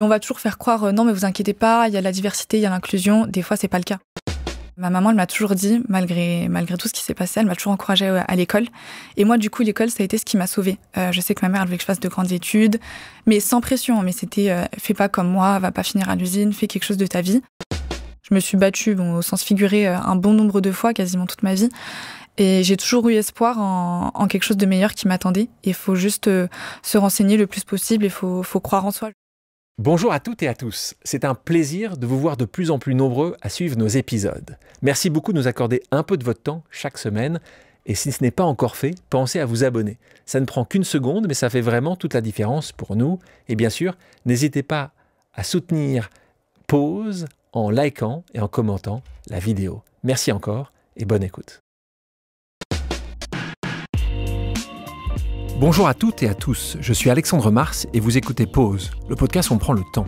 On va toujours faire croire non mais vous inquiétez pas, il y a la diversité, il y a l'inclusion. Des fois c'est pas le cas. Ma maman elle m'a toujours dit, malgré tout ce qui s'est passé, elle m'a toujours encouragée à l'école. Et moi du coup l'école ça a été ce qui m'a sauvée. Je sais que ma mère elle voulait que je fasse de grandes études, mais sans pression. Mais c'était fais pas comme moi, va pas finir à l'usine, fais quelque chose de ta vie. Je me suis battue au sens figuré un bon nombre de fois, quasiment toute ma vie. Et j'ai toujours eu espoir en quelque chose de meilleur qui m'attendait. Il faut juste se renseigner le plus possible, il faut croire en soi. Bonjour à toutes et à tous, c'est un plaisir de vous voir de plus en plus nombreux à suivre nos épisodes. Merci beaucoup de nous accorder un peu de votre temps chaque semaine, et si ce n'est pas encore fait, pensez à vous abonner. Ça ne prend qu'une seconde, mais ça fait vraiment toute la différence pour nous. Et bien sûr, n'hésitez pas à soutenir Pause en likant et en commentant la vidéo. Merci encore et bonne écoute. Bonjour à toutes et à tous, je suis Alexandre Mars et vous écoutez Pause, le podcast où on prend le temps.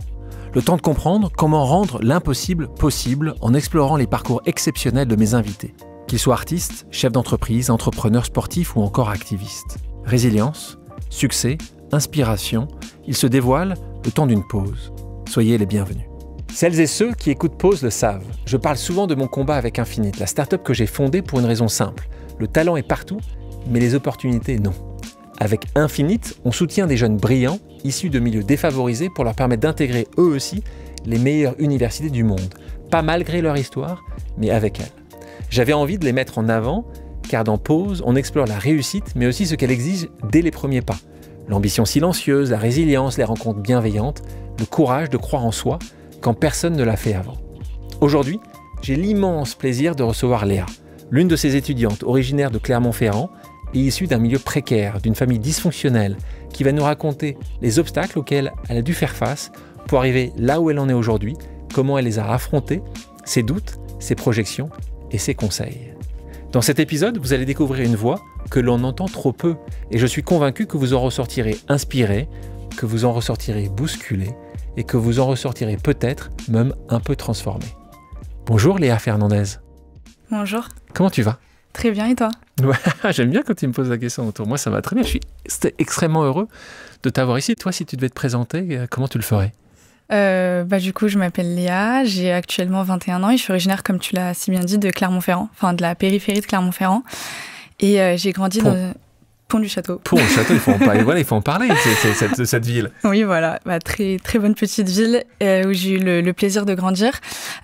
Le temps de comprendre comment rendre l'impossible possible en explorant les parcours exceptionnels de mes invités. Qu'ils soient artistes, chefs d'entreprise, entrepreneurs sportifs ou encore activistes. Résilience, succès, inspiration, ils se dévoilent le temps d'une pause. Soyez les bienvenus. Celles et ceux qui écoutent Pause le savent. Je parle souvent de mon combat avec Infinite, la start-up que j'ai fondée pour une raison simple. Le talent est partout, mais les opportunités non. Avec Infinite, on soutient des jeunes brillants, issus de milieux défavorisés pour leur permettre d'intégrer eux aussi les meilleures universités du monde. Pas malgré leur histoire, mais avec elles. J'avais envie de les mettre en avant, car dans Pause, on explore la réussite, mais aussi ce qu'elle exige dès les premiers pas. L'ambition silencieuse, la résilience, les rencontres bienveillantes, le courage de croire en soi quand personne ne l'a fait avant. Aujourd'hui, j'ai l'immense plaisir de recevoir Léa, l'une de ces étudiantes originaires de Clermont-Ferrand, et issue d'un milieu précaire, d'une famille dysfonctionnelle, qui va nous raconter les obstacles auxquels elle a dû faire face pour arriver là où elle en est aujourd'hui, comment elle les a affrontés, ses doutes, ses projections et ses conseils. Dans cet épisode, vous allez découvrir une voix que l'on entend trop peu, et je suis convaincu que vous en ressortirez inspiré, que vous en ressortirez bousculé, et que vous en ressortirez peut-être même un peu transformé. Bonjour Léa Fernandez. Bonjour. Comment tu vas ? Très bien, et toi ? Ouais, j'aime bien quand tu me poses la question autour. Moi, ça va très bien. Je suis extrêmement heureux de t'avoir ici. Toi, si tu devais te présenter, comment tu le ferais ? Du coup, je m'appelle Léa, j'ai actuellement 21 ans et je suis originaire, comme tu l'as si bien dit, de Clermont-Ferrand, enfin de la périphérie de Clermont-Ferrand. Et j'ai grandi dans Pont du Château. Pont du Château, il faut en parler, cette ville. Oui, voilà, très, très bonne petite ville où j'ai eu le plaisir de grandir.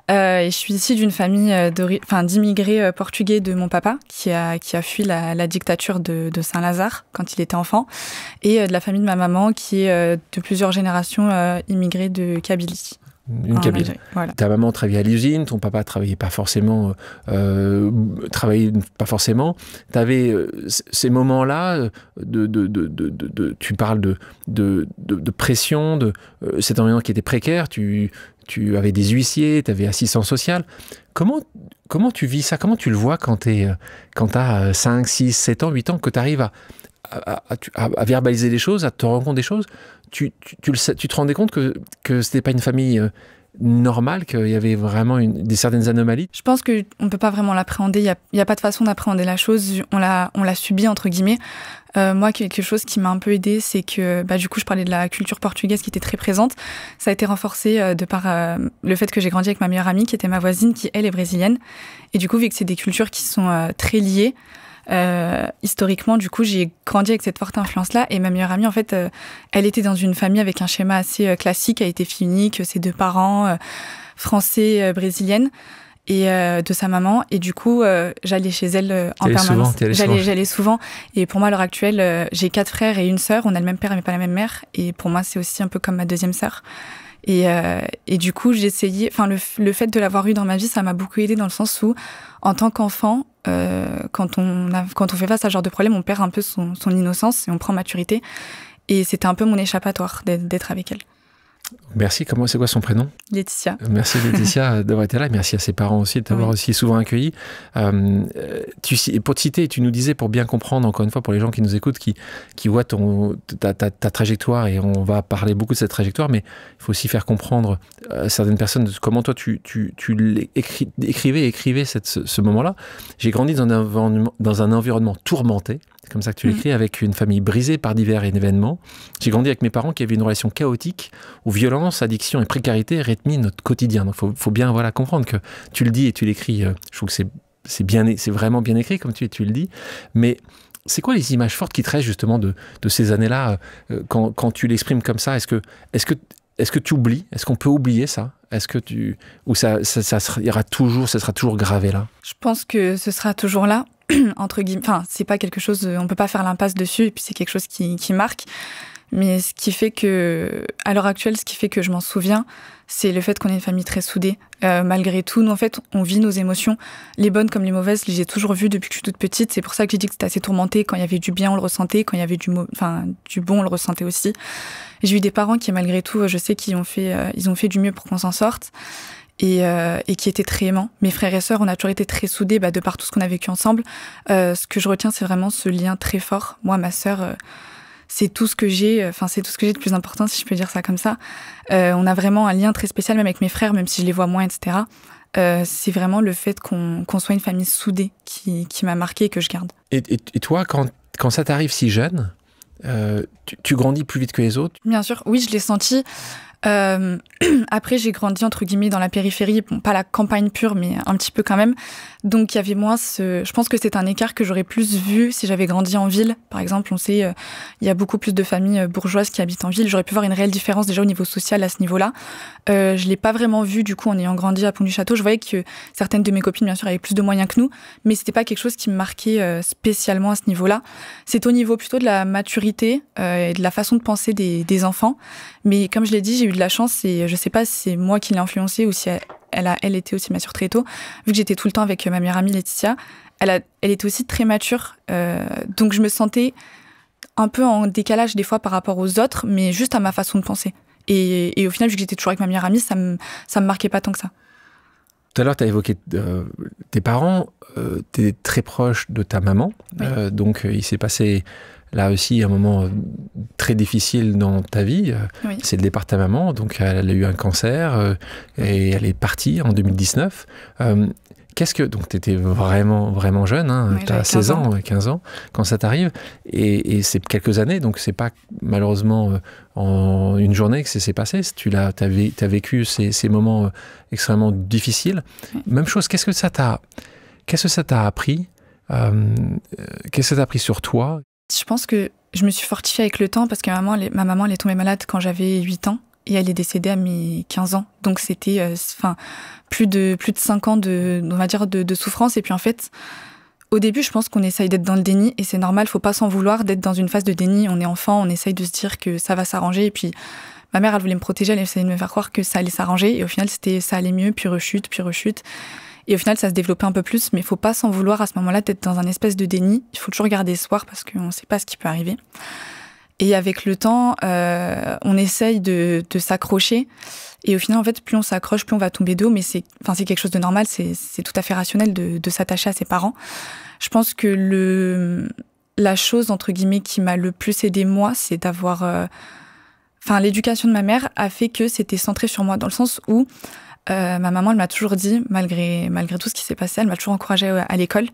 Et je suis issue d'une famille d'immigrés portugais de mon papa qui a fui la dictature de Saint-Lazare quand il était enfant, et de la famille de ma maman qui est de plusieurs générations immigrées de Kabylie. Une Kabyle. Voilà. Ta maman travaillait à l'usine, ton papa travaillait pas forcément. Tu avais ces moments-là tu parles de pression, de cet environnement qui était précaire. Tu avais des huissiers, tu avais assistance sociale. Comment tu vis ça ? Comment tu le vois quand tu as 5, 6, 7 ans, 8 ans, que tu arrives à verbaliser les choses, à te rendre compte des choses? Tu te rendais compte que ce n'était pas une famille normale, qu'il y avait vraiment certaines anomalies? Je pense qu'on ne peut pas vraiment l'appréhender. Il n'y a pas de façon d'appréhender la chose. On l'a subi, entre guillemets. Moi, quelque chose qui m'a un peu aidée, c'est que du coup, je parlais de la culture portugaise qui était très présente. Ça a été renforcé de par le fait que j'ai grandi avec ma meilleure amie, qui était ma voisine, qui, elle, est brésilienne. Et du coup, vu que c'est des cultures qui sont très liées, historiquement, du coup, j'ai grandi avec cette forte influence-là. Et ma meilleure amie, en fait, elle était dans une famille avec un schéma assez classique. Elle était fille unique, ses 2 parents, français, brésilienne, et de sa maman. Et du coup, j'allais chez elle en permanence. J'allais souvent. Et pour moi, à l'heure actuelle, j'ai 4 frères et une sœur. On a le même père, mais pas la même mère. Et pour moi, c'est aussi un peu comme ma deuxième sœur. Et du coup, j'ai essayé. Enfin, le fait de l'avoir eu dans ma vie, ça m'a beaucoup aidée dans le sens où, en tant qu'enfant, quand on fait face à ce genre de problème, on perd un peu son innocence et on prend maturité. Et c'était un peu mon échappatoire d'être avec elle. Merci. C'est quoi son prénom? Laetitia. Merci Laetitia d'avoir été là. Et merci à ses parents aussi de t'avoir aussi souvent accueilli. Pour te citer, tu nous disais, pour bien comprendre, encore une fois, pour les gens qui nous écoutent, qui voient ta trajectoire, et on va parler beaucoup de cette trajectoire, mais il faut aussi faire comprendre à certaines personnes de comment toi tu écrivais ce moment-là. J'ai grandi dans un environnement tourmenté. c'est comme ça que tu l'écris, avec une famille brisée par divers événements. J'ai grandi avec mes parents qui avaient une relation chaotique où violence, addiction et précarité rythment notre quotidien. Donc faut bien comprendre que tu le dis et tu l'écris. Je trouve que c'est vraiment bien écrit comme tu le dis. Mais c'est quoi les images fortes qui te restent justement de ces années-là quand tu l'exprimes comme ça? Est-ce que tu oublies? Est-ce qu'on peut oublier ça? Est-ce que ou ça sera toujours gravé là? Je pense que ce sera toujours là, entre guillemets. Enfin, c'est pas quelque chose, on peut pas faire l'impasse dessus, et puis c'est quelque chose qui marque. Mais ce qui fait que, à l'heure actuelle, ce qui fait que je m'en souviens, c'est le fait qu'on est une famille très soudée. Malgré tout, nous, en fait, on vit nos émotions, les bonnes comme les mauvaises. Je les ai toujours vues depuis que je suis toute petite. C'est pour ça que j'ai dit que c'était assez tourmenté. Quand il y avait du bien, on le ressentait. Quand il y avait du bon, on le ressentait aussi. J'ai eu des parents qui, malgré tout, je sais qu'ils ont fait du mieux pour qu'on s'en sorte. Et qui étaient très aimants. Mes frères et sœurs, on a toujours été très soudés, de par tout ce qu'on a vécu ensemble. Ce que je retiens, c'est vraiment ce lien très fort. Moi, ma sœur, c'est tout ce que j'ai de plus important, si je peux dire ça comme ça. On a vraiment un lien très spécial, même avec mes frères, même si je les vois moins, etc. C'est vraiment le fait qu'on soit une famille soudée qui m'a marquée et que je garde. Et toi, quand ça t'arrive si jeune, tu grandis plus vite que les autres? Bien sûr, oui, je l'ai senti. Après, j'ai grandi entre guillemets dans la périphérie, bon, pas la campagne pure, mais un petit peu quand même. Donc, il y avait moins je pense que c'est un écart que j'aurais plus vu si j'avais grandi en ville. Par exemple, on sait, il y a beaucoup plus de familles bourgeoises qui habitent en ville. J'aurais pu voir une réelle différence déjà au niveau social à ce niveau-là. Je l'ai pas vraiment vu du coup en ayant grandi à Pont-du-Château. Je voyais que certaines de mes copines, bien sûr, avaient plus de moyens que nous, mais c'était pas quelque chose qui me marquait spécialement à ce niveau-là. C'est au niveau plutôt de la maturité et de la façon de penser des enfants. Mais comme je l'ai dit, j'ai eu de la chance et je sais pas si c'est moi qui l'ai influencée ou si elle était aussi mature très tôt. Vu que j'étais tout le temps avec ma meilleure amie Laetitia, elle était aussi très mature. Donc je me sentais un peu en décalage des fois par rapport aux autres, mais juste à ma façon de penser. Et au final, vu que j'étais toujours avec ma meilleure amie, ça me marquait pas tant que ça. Tout à l'heure, tu as évoqué tes parents. Tu es très proche de ta maman. Oui. Donc il s'est passé là aussi un moment très difficile dans ta vie. Oui. C'est le départ de ta maman. Donc elle a eu un cancer et elle est partie en 2019. Donc tu étais vraiment, vraiment jeune, hein, oui, tu as 16 ans, 15 ans, quand ça t'arrive, et c'est quelques années, donc c'est pas malheureusement en une journée que c'est passé, t'as vécu ces moments extrêmement difficiles. Oui. Même chose, qu'est-ce que ça t'a appris? Qu'est-ce que ça t'a appris sur toi? Je pense que je me suis fortifiée avec le temps, parce que ma maman elle est tombée malade quand j'avais 8 ans. Et elle est décédée à mes 15 ans. Donc c'était plus de 5 ans de souffrance. Et puis en fait, au début, je pense qu'on essaye d'être dans le déni. Et c'est normal, faut pas s'en vouloir d'être dans une phase de déni. On est enfant, on essaye de se dire que ça va s'arranger. Et puis ma mère, elle voulait me protéger, elle essayait de me faire croire que ça allait s'arranger. Et au final, ça allait mieux, puis rechute. Et au final, ça se développait un peu plus. Mais il faut pas s'en vouloir à ce moment-là d'être dans un espèce de déni. Il faut toujours garder espoir parce qu'on sait pas ce qui peut arriver. Et avec le temps, on essaye de s'accrocher. Et au final, en fait, plus on s'accroche, plus on va tomber de haut. Mais c'est quelque chose de normal. C'est tout à fait rationnel de s'attacher à ses parents. Je pense que la chose, entre guillemets, qui m'a le plus aidée, moi, c'est d'avoir... l'éducation de ma mère a fait que c'était centré sur moi, dans le sens où ma maman, elle m'a toujours dit, malgré tout ce qui s'est passé, elle m'a toujours encouragée à l'école.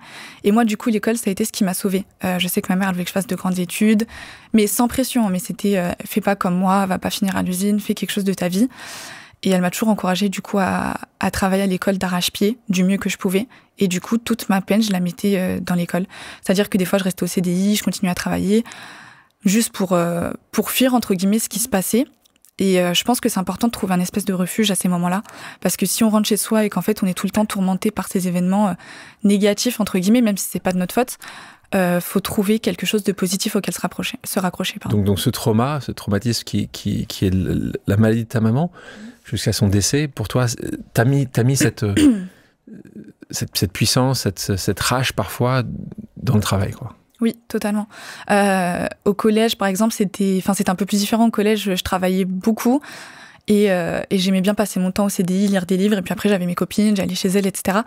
Et moi, du coup, l'école, ça a été ce qui m'a sauvée. Je sais que ma mère, elle voulait que je fasse de grandes études, mais sans pression. Mais c'était, fais pas comme moi, va pas finir à l'usine, fais quelque chose de ta vie. Et elle m'a toujours encouragée, du coup, à travailler à l'école d'arrache-pied, du mieux que je pouvais. Et du coup, toute ma peine, je la mettais dans l'école. C'est-à-dire que des fois, je restais au CDI, je continuais à travailler, juste pour fuir, entre guillemets, ce qui se passait. Et je pense que c'est important de trouver un espèce de refuge à ces moments-là, parce que si on rentre chez soi et qu'en fait on est tout le temps tourmenté par ces événements négatifs, entre guillemets, même si c'est pas de notre faute, faut trouver quelque chose de positif auquel se raccrocher. Donc ce traumatisme qui est la maladie de ta maman, jusqu'à son décès, pour toi, t'as mis cette puissance, cette rage parfois dans le travail, quoi. Oui, totalement. Au collège, par exemple, c'était un peu plus différent. Au collège, je travaillais beaucoup et j'aimais bien passer mon temps au CDI, lire des livres. Et puis après, j'avais mes copines, j'allais chez elles, etc.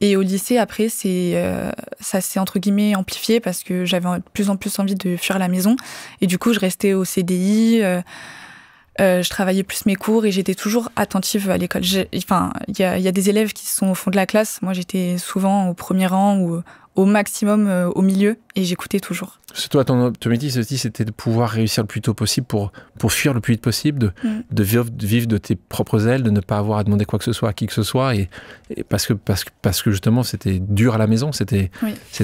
Et au lycée, après, ça s'est entre guillemets amplifié parce que j'avais de plus en plus envie de fuir la maison. Et du coup, je restais au CDI. Je travaillais plus mes cours et j'étais toujours attentive à l'école. Il y a des élèves qui sont au fond de la classe. Moi, j'étais souvent au premier rang ou au maximum au milieu et j'écoutais toujours. C'est toi, ton métier, c'était de pouvoir réussir le plus tôt possible pour fuir le plus vite possible, de vivre de tes propres ailes, de ne pas avoir à demander quoi que ce soit à qui que ce soit, et parce que justement c'était dur à la maison, c'était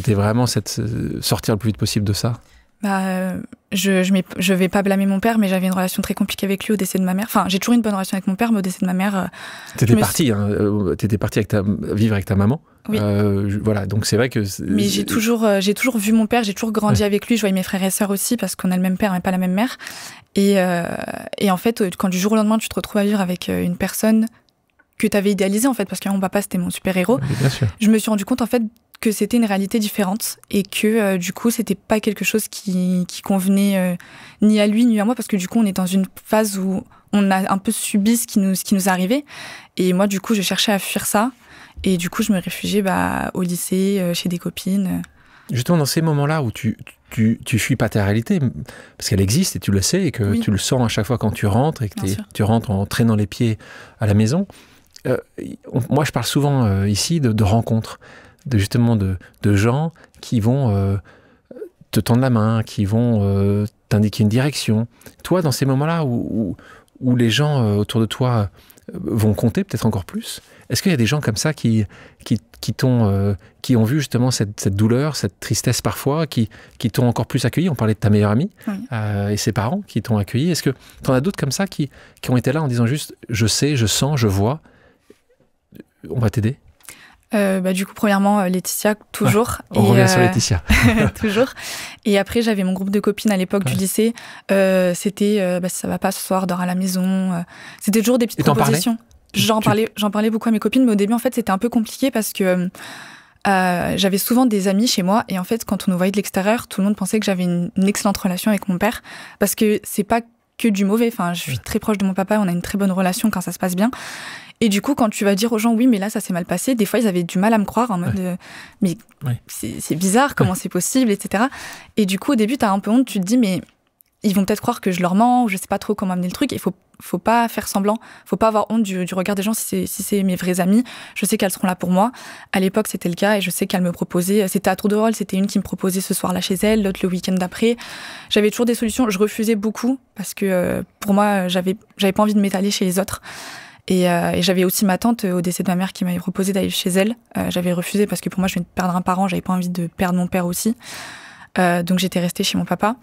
vraiment sortir le plus vite possible de ça. Je vais pas blâmer mon père, mais j'avais une relation très compliquée avec lui au décès de ma mère. Enfin, j'ai toujours une bonne relation avec mon père, mais au décès de ma mère... T'étais partie vivre avec ta maman. Oui. Voilà, donc c'est vrai que... Mais j'ai toujours vu mon père, j'ai toujours grandi avec lui, je voyais mes frères et sœurs aussi, parce qu'on a le même père, mais pas la même mère. Et en fait, quand du jour au lendemain, tu te retrouves à vivre avec une personne que tu avais idéalisée, en fait, parce que mon papa, c'était mon super-héros, je me suis rendu compte, en fait, que c'était une réalité différente et que du coup c'était pas quelque chose qui convenait ni à lui ni à moi, parce que du coup on est dans une phase où on a un peu subi ce qui nous arrivait, et moi du coup je cherchais à fuir ça, et du coup je me réfugiais au lycée, chez des copines. Justement dans ces moments-là où tu fuis pas ta réalité, parce qu'elle existe et tu le sais, et que tu le sens à chaque fois quand tu rentres, et que tu rentres en traînant les pieds à la maison, moi je parle souvent ici de rencontres, justement de gens qui vont te tendre la main, qui vont t'indiquer une direction. Toi, dans ces moments-là où les gens autour de toi vont compter peut-être encore plus, est-ce qu'il y a des gens comme ça qui ont vu justement cette douleur, cette tristesse parfois, qui t'ont encore plus accueilli? On parlait de ta meilleure amie et ses parents qui t'ont accueilli. Est-ce que tu en as d'autres comme ça qui ont été là en disant juste « je sais, je sens, je vois, on va t'aider » Du coup, premièrement, Laetitia, toujours. On revient sur Laetitia. Toujours. Et après, j'avais mon groupe de copines à l'époque du lycée. C'était ça va pas ce soir, dors à la maison. C'était toujours des petites propositions. J'en parlais beaucoup à mes copines, mais au début, en fait, c'était un peu compliqué parce que j'avais souvent des amis chez moi, et en fait, quand on nous voyait de l'extérieur, tout le monde pensait que j'avais une excellente relation avec mon père, parce que c'est pas que du mauvais. Enfin, je suis très proche de mon papa, on a une très bonne relation quand ça se passe bien. Et du coup, quand tu vas dire aux gens, oui, mais là, ça s'est mal passé, des fois, ils avaient du mal à me croire, en mode, mais c'est bizarre, comment c'est possible, etc. Et du coup, au début, t'as un peu honte, tu te dis, mais ils vont peut-être croire que je leur mens, ou je sais pas trop comment amener le truc. Il faut pas faire semblant, faut pas avoir honte du regard des gens si c'est mes vrais amis. Je sais qu'elles seront là pour moi. À l'époque, c'était le cas, et je sais qu'elles me proposaient, c'était à tour de rôle, c'était une qui me proposait ce soir-là chez elle, l'autre le week-end d'après. J'avais toujours des solutions, je refusais beaucoup, parce que pour moi, j'avais pas envie de m'étaler chez les autres. Et j'avais aussi ma tante au décès de ma mère qui m'avait proposé d'aller chez elle. J'avais refusé parce que pour moi, je venais de perdre un parent, j'avais pas envie de perdre mon père aussi. Donc j'étais restée chez mon papa.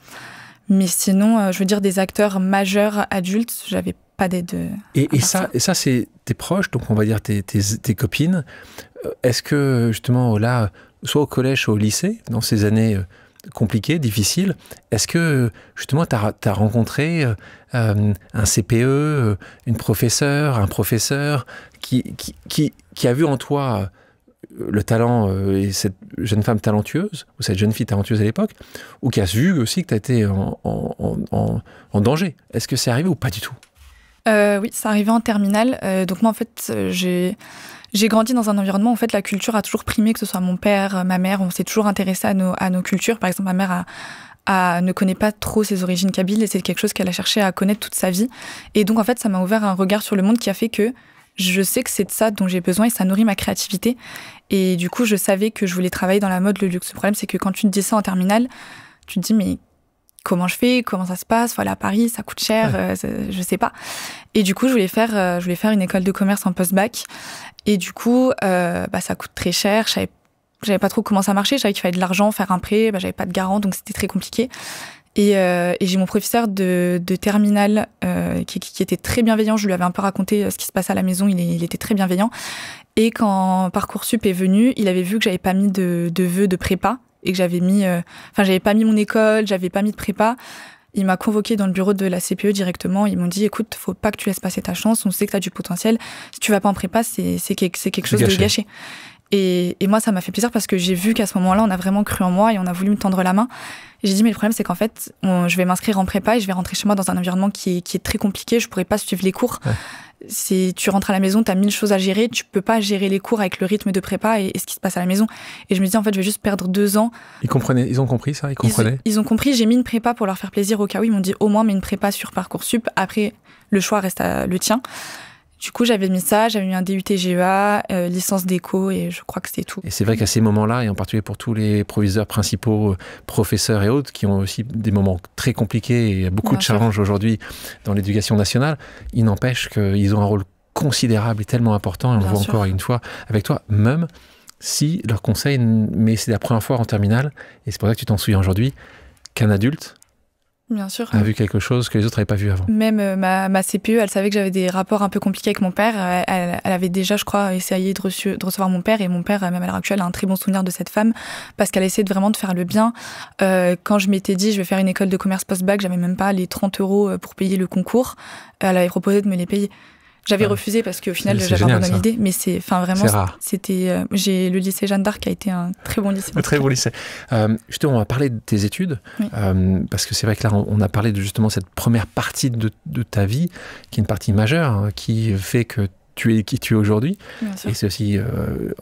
Mais sinon, je veux dire, des acteurs majeurs adultes, j'avais pas d'aide. Et ça, c'est tes proches, donc on va dire tes copines. Est-ce que justement là, soit au collège, soit au lycée, dans ces années compliquées, difficiles, est-ce que justement tu as rencontré un CPE, une professeure, un professeur qui a vu en toi le talent et cette jeune femme talentueuse, ou cette jeune fille talentueuse à l'époque, ou qui a vu aussi que tu as été en danger? Est-ce que c'est arrivé ou pas du tout? Oui, ça arrivait en terminale. Donc moi, en fait, j'ai grandi dans un environnement où en fait, la culture a toujours primé, que ce soit mon père, ma mère. On s'est toujours intéressé à nos cultures. Par exemple, ma mère ne connaît pas trop ses origines kabyles, et c'est quelque chose qu'elle a cherché à connaître toute sa vie. Et donc, en fait, ça m'a ouvert un regard sur le monde qui a fait que je sais que c'est de ça dont j'ai besoin, et ça nourrit ma créativité. Et du coup, je savais que je voulais travailler dans la mode, le luxe. Le problème, c'est que quand tu te dis ça en terminale, tu te dis, mais comment je fais? Comment ça se passe? Voilà, à Paris, ça coûte cher, je sais pas. Et du coup, je voulais faire une école de commerce en post-bac. Et du coup, ça coûte très cher. Je savais pas trop comment ça marchait. Je savais qu'il fallait de l'argent, faire un prêt. J'avais pas de garant, donc c'était très compliqué. Et j'ai mon professeur de terminale qui était très bienveillant. Je lui avais un peu raconté ce qui se passait à la maison. Il était très bienveillant. Et quand Parcoursup est venu, il avait vu que j'avais pas mis de vœux de prépa, et que j'avais pas mis mon école, j'avais pas mis de prépa. Il m'a convoqué dans le bureau de la CPE directement. Ils m'ont dit, écoute, faut pas que tu laisses passer ta chance. On sait que tu as du potentiel. Si tu vas pas en prépa, c'est quelque chose de gâché. Et moi, ça m'a fait plaisir parce que j'ai vu qu'à ce moment-là, on a vraiment cru en moi et on a voulu me tendre la main. Et j'ai dit, mais le problème, c'est qu'en fait, je vais m'inscrire en prépa et je vais rentrer chez moi dans un environnement qui est très compliqué. Je pourrais pas suivre les cours. Ouais. Tu rentres à la maison, tu as 1000 choses à gérer. Tu peux pas gérer les cours avec le rythme de prépa et ce qui se passe à la maison. Et je me dis, en fait, je vais juste perdre 2 ans. Ils ont compris ça? Ils comprenaient? Ils ont compris. J'ai mis une prépa pour leur faire plaisir au cas où. Ils m'ont dit, au moins, mets une prépa sur Parcoursup. Après, le choix reste le tien. Du coup, j'avais mis ça, j'avais mis un DUT GEA, licence d'éco, et je crois que c'était tout. Et c'est vrai qu'à ces moments-là, et en particulier pour tous les proviseurs principaux, professeurs et autres, qui ont aussi des moments très compliqués, et il y a beaucoup de challenges aujourd'hui dans l'éducation nationale, il n'empêche qu'ils ont un rôle considérable et tellement important, et on le voit encore une fois avec toi, même si leur conseil, mais c'est la première fois en terminale, et c'est pour ça que tu t'en souviens aujourd'hui, qu'un adulte Bien sûr. a vu quelque chose que les autres n'avaient pas vu avant. Même ma CPE, elle savait que j'avais des rapports un peu compliqués avec mon père. Elle avait déjà, je crois, essayé de recevoir mon père. Et mon père, même à l'heure actuelle, a un très bon souvenir de cette femme parce qu'elle a essayé vraiment de faire le bien. Quand je m'étais dit, je vais faire une école de commerce post-bac, j'avais même pas les 30 € pour payer le concours. Elle avait proposé de me les payer. J'avais refusé parce qu'au final, j'avais une bonne idée. Mais vraiment, c'était, le lycée Jeanne d'Arc a été un très bon lycée. Un très bon lycée. Justement, on va parler de tes études. Oui. Parce que c'est vrai que là, on a parlé de justement cette première partie de ta vie, qui est une partie majeure, hein, qui fait que tu es qui tu es aujourd'hui. Et c'est aussi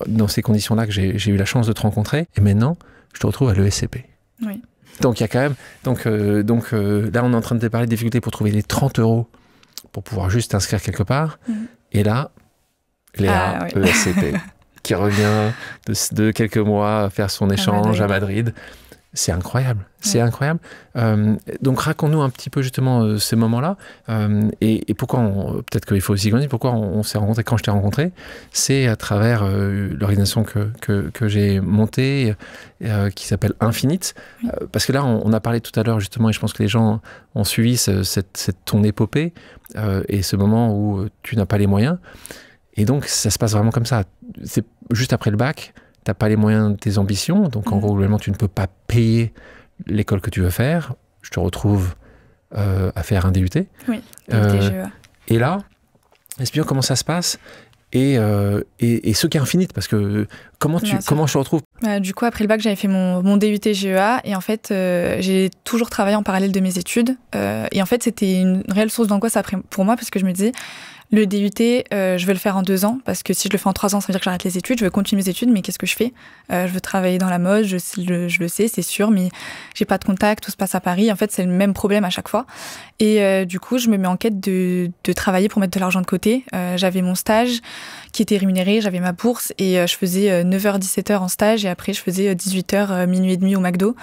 dans ces conditions-là que j'ai eu la chance de te rencontrer. Et maintenant, je te retrouve à l'ESCP. Oui. Donc, il y a quand même. Donc, là, on est en train de te parler de difficultés pour trouver les 30 € pour pouvoir juste t'inscrire quelque part. Et là, Léa, ESCP, qui revient de quelques mois faire son échange à Madrid. C'est incroyable, c'est incroyable. Donc raconte-nous un petit peu justement ces moments-là et pourquoi, peut-être qu'il faut aussi qu'on dise pourquoi on s'est rencontrés quand je t'ai rencontré. C'est à travers l'organisation que j'ai montée qui s'appelle Infinite. Parce que là, on a parlé tout à l'heure justement, et je pense que les gens ont suivi ton épopée et ce moment où tu n'as pas les moyens. Et donc, ça se passe vraiment comme ça. C'est juste après le bac, tu n'as pas les moyens de tes ambitions. Donc, en gros, globalement, tu ne peux pas payer l'école que tu veux faire. Je te retrouve à faire un DUT. Oui, DUT GEA. Et là, explique-moi comment ça se passe et ce qui est Infinite. Parce que comment je te retrouve? Du coup, après le bac, j'avais fait mon DUT GEA. Et en fait, j'ai toujours travaillé en parallèle de mes études. Et en fait, c'était une réelle source d'angoisse pour moi parce que je me disais... Le DUT, je veux le faire en 2 ans, parce que si je le fais en 3 ans, ça veut dire que j'arrête les études. Je veux continuer mes études, mais qu'est-ce que je fais? Je veux travailler dans la mode, je le sais, c'est sûr, mais j'ai pas de contact, tout se passe à Paris. En fait, c'est le même problème à chaque fois. Et du coup, je me mets en quête de travailler pour mettre de l'argent de côté. J'avais mon stage qui était rémunéré, j'avais ma bourse, et je faisais 9h-17h en stage, et après, je faisais 18h, minuit et demi au McDo,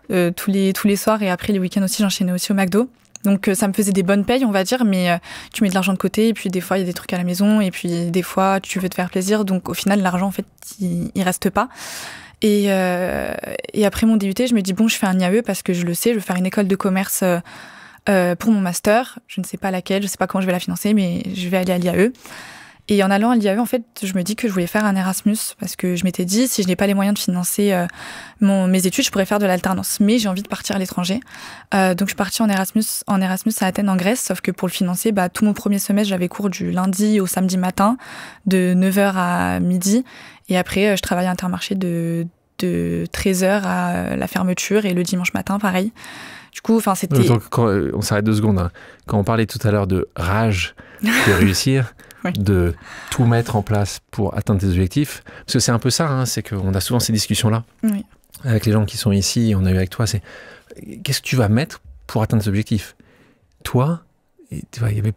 tous les soirs, et après, les week-ends aussi, j'enchaînais aussi au McDo. Donc ça me faisait des bonnes payes, on va dire, mais tu mets de l'argent de côté et puis des fois il y a des trucs à la maison et puis des fois tu veux te faire plaisir, donc au final l'argent en fait il reste pas. Et après mon DUT, je me dis bon, je fais un IAE parce que je le sais, je veux faire une école de commerce pour mon master, je ne sais pas laquelle, je sais pas comment je vais la financer, mais je vais aller à l'IAE. Et en allant à l'IAE, en fait, je me dis que je voulais faire un Erasmus parce que je m'étais dit, si je n'ai pas les moyens de financer mes études, je pourrais faire de l'alternance. Mais j'ai envie de partir à l'étranger. Donc, je suis partie en Erasmus à Athènes, en Grèce. Sauf que pour le financer, tout mon premier semestre, j'avais cours du lundi au samedi matin, de 9h à midi. Et après, je travaillais à Intermarché de 13h à la fermeture et le dimanche matin, pareil. Du coup, c'était... Donc, on s'arrête 2 secondes. Hein. Quand on parlait tout à l'heure de rage de réussir... Oui. De tout mettre en place pour atteindre tes objectifs. Parce que c'est un peu ça, hein, c'est qu'on a souvent ces discussions-là avec les gens qui sont ici, on a eu avec toi, c'est qu'est-ce que tu vas mettre pour atteindre tes objectifs? Toi, il n'y avait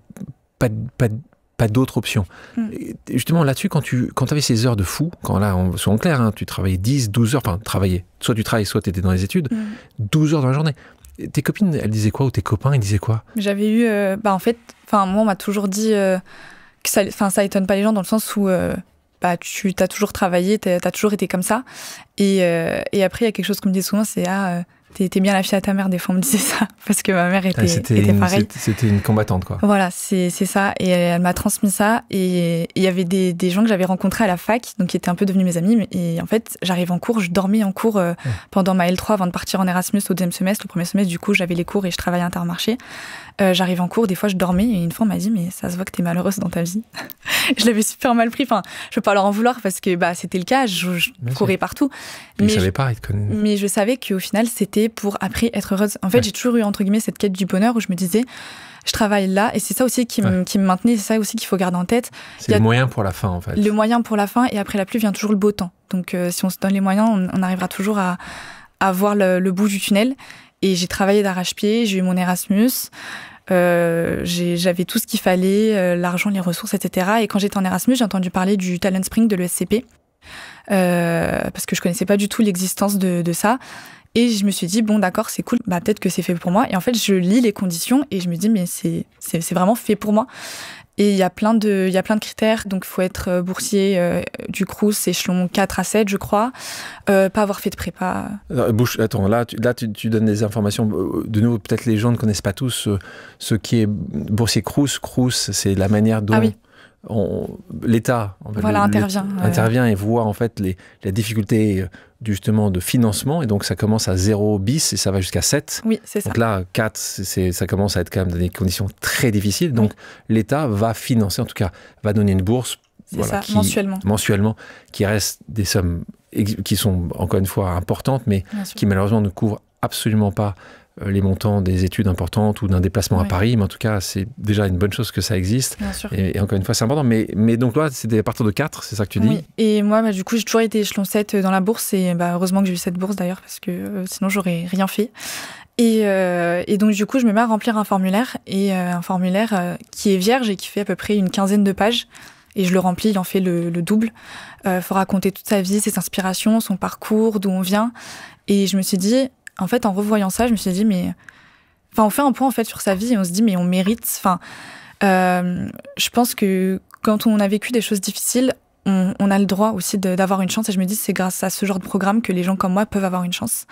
pas d'autre option. Et justement, là-dessus, quand tu avais ces heures de fou, quand là, soyons clairs, hein, tu travaillais 10, 12 heures, enfin, travaillais, soit tu travailles, soit tu étais dans les études, 12 heures dans la journée. Tes copines, elles disaient quoi? Ou tes copains, ils disaient quoi? J'avais eu, en fait, moi, on m'a toujours dit... que ça étonne pas les gens dans le sens où tu as toujours travaillé, t'as toujours été comme ça. Et après, il y a quelque chose qu'on me dit souvent, c'est t'es bien la fille à ta mère. Des fois, on me disait ça parce que ma mère était pareille. C'était une combattante, quoi. Voilà, c'est ça. Et elle m'a transmis ça. Et il y avait des gens que j'avais rencontrés à la fac, donc qui étaient un peu devenus mes amis. Et en fait, j'arrive en cours, je dormais en cours pendant ma L3 avant de partir en Erasmus au 2e semestre. Le premier semestre, du coup, j'avais les cours et je travaillais à Intermarché. J'arrive en cours, des fois je dormais et une fois on m'a dit mais ça se voit que t'es malheureuse dans ta vie. Je l'avais super mal pris, je veux pas leur en vouloir parce que c'était le cas, je courais partout. Mais je savais pas, ils te connaissaient. Mais je savais qu'au final c'était pour après être heureuse. En fait j'ai toujours eu entre guillemets cette quête du bonheur où je me disais je travaille là et c'est ça aussi qui me maintenait, c'est ça aussi qu'il faut garder en tête. C'est le moyen pour la fin en fait. Le moyen pour la fin et après la pluie vient toujours le beau temps. Donc si on se donne les moyens, on arrivera toujours à voir le bout du tunnel. Et j'ai travaillé d'arrache-pied, j'ai eu mon Erasmus. J'avais tout ce qu'il fallait, l'argent, les ressources, etc. Et quand j'étais en Erasmus, j'ai entendu parler du Talent Spring de l'ESCP, parce que je connaissais pas du tout l'existence de ça. Et je me suis dit, bon, d'accord, c'est cool, peut-être que c'est fait pour moi. Et en fait, je lis les conditions et je me dis, mais c'est vraiment fait pour moi. Et il y a plein de critères. Donc, il faut être boursier du Crous, échelon 4 à 7, je crois. Pas avoir fait de prépa. Attends, là, tu donnes des informations. De nouveau, peut-être les gens ne connaissent pas tous ce qui est boursier Crous. Crous, c'est la manière dont... Ah oui. L'État intervient et voit en fait la difficulté justement de financement, et donc ça commence à 0 bis et ça va jusqu'à 7. Oui, c'est ça. Donc là, 4, ça commence à être quand même dans des conditions très difficiles. Donc l'État va financer, en tout cas, va donner une bourse mensuellement, qui reste des sommes qui sont encore une fois importantes, mais qui malheureusement ne couvrent absolument pas les montants des études importantes ou d'un déplacement à Paris, mais en tout cas, c'est déjà une bonne chose que ça existe. Bien sûr. Et encore une fois, c'est important. Mais donc là, c'était à partir de 4, c'est ça que tu dis? Oui, et moi, du coup, j'ai toujours été échelon 7 dans la bourse, et heureusement que j'ai eu cette bourse d'ailleurs, parce que sinon, j'aurais rien fait. Et donc, du coup, je me mets à remplir un formulaire, et un formulaire qui est vierge et qui fait à peu près une 15aine de pages. Et je le remplis, il en fait le double. Faut raconter toute sa vie, ses inspirations, son parcours, d'où on vient. Et je me suis dit... En fait, en revoyant ça, je me suis dit, on fait un point en fait sur sa vie et on se dit, mais on mérite. Je pense que quand on a vécu des choses difficiles, on a le droit aussi d'avoir une chance. Et je me dis, c'est grâce à ce genre de programme que les gens comme moi peuvent avoir une chance.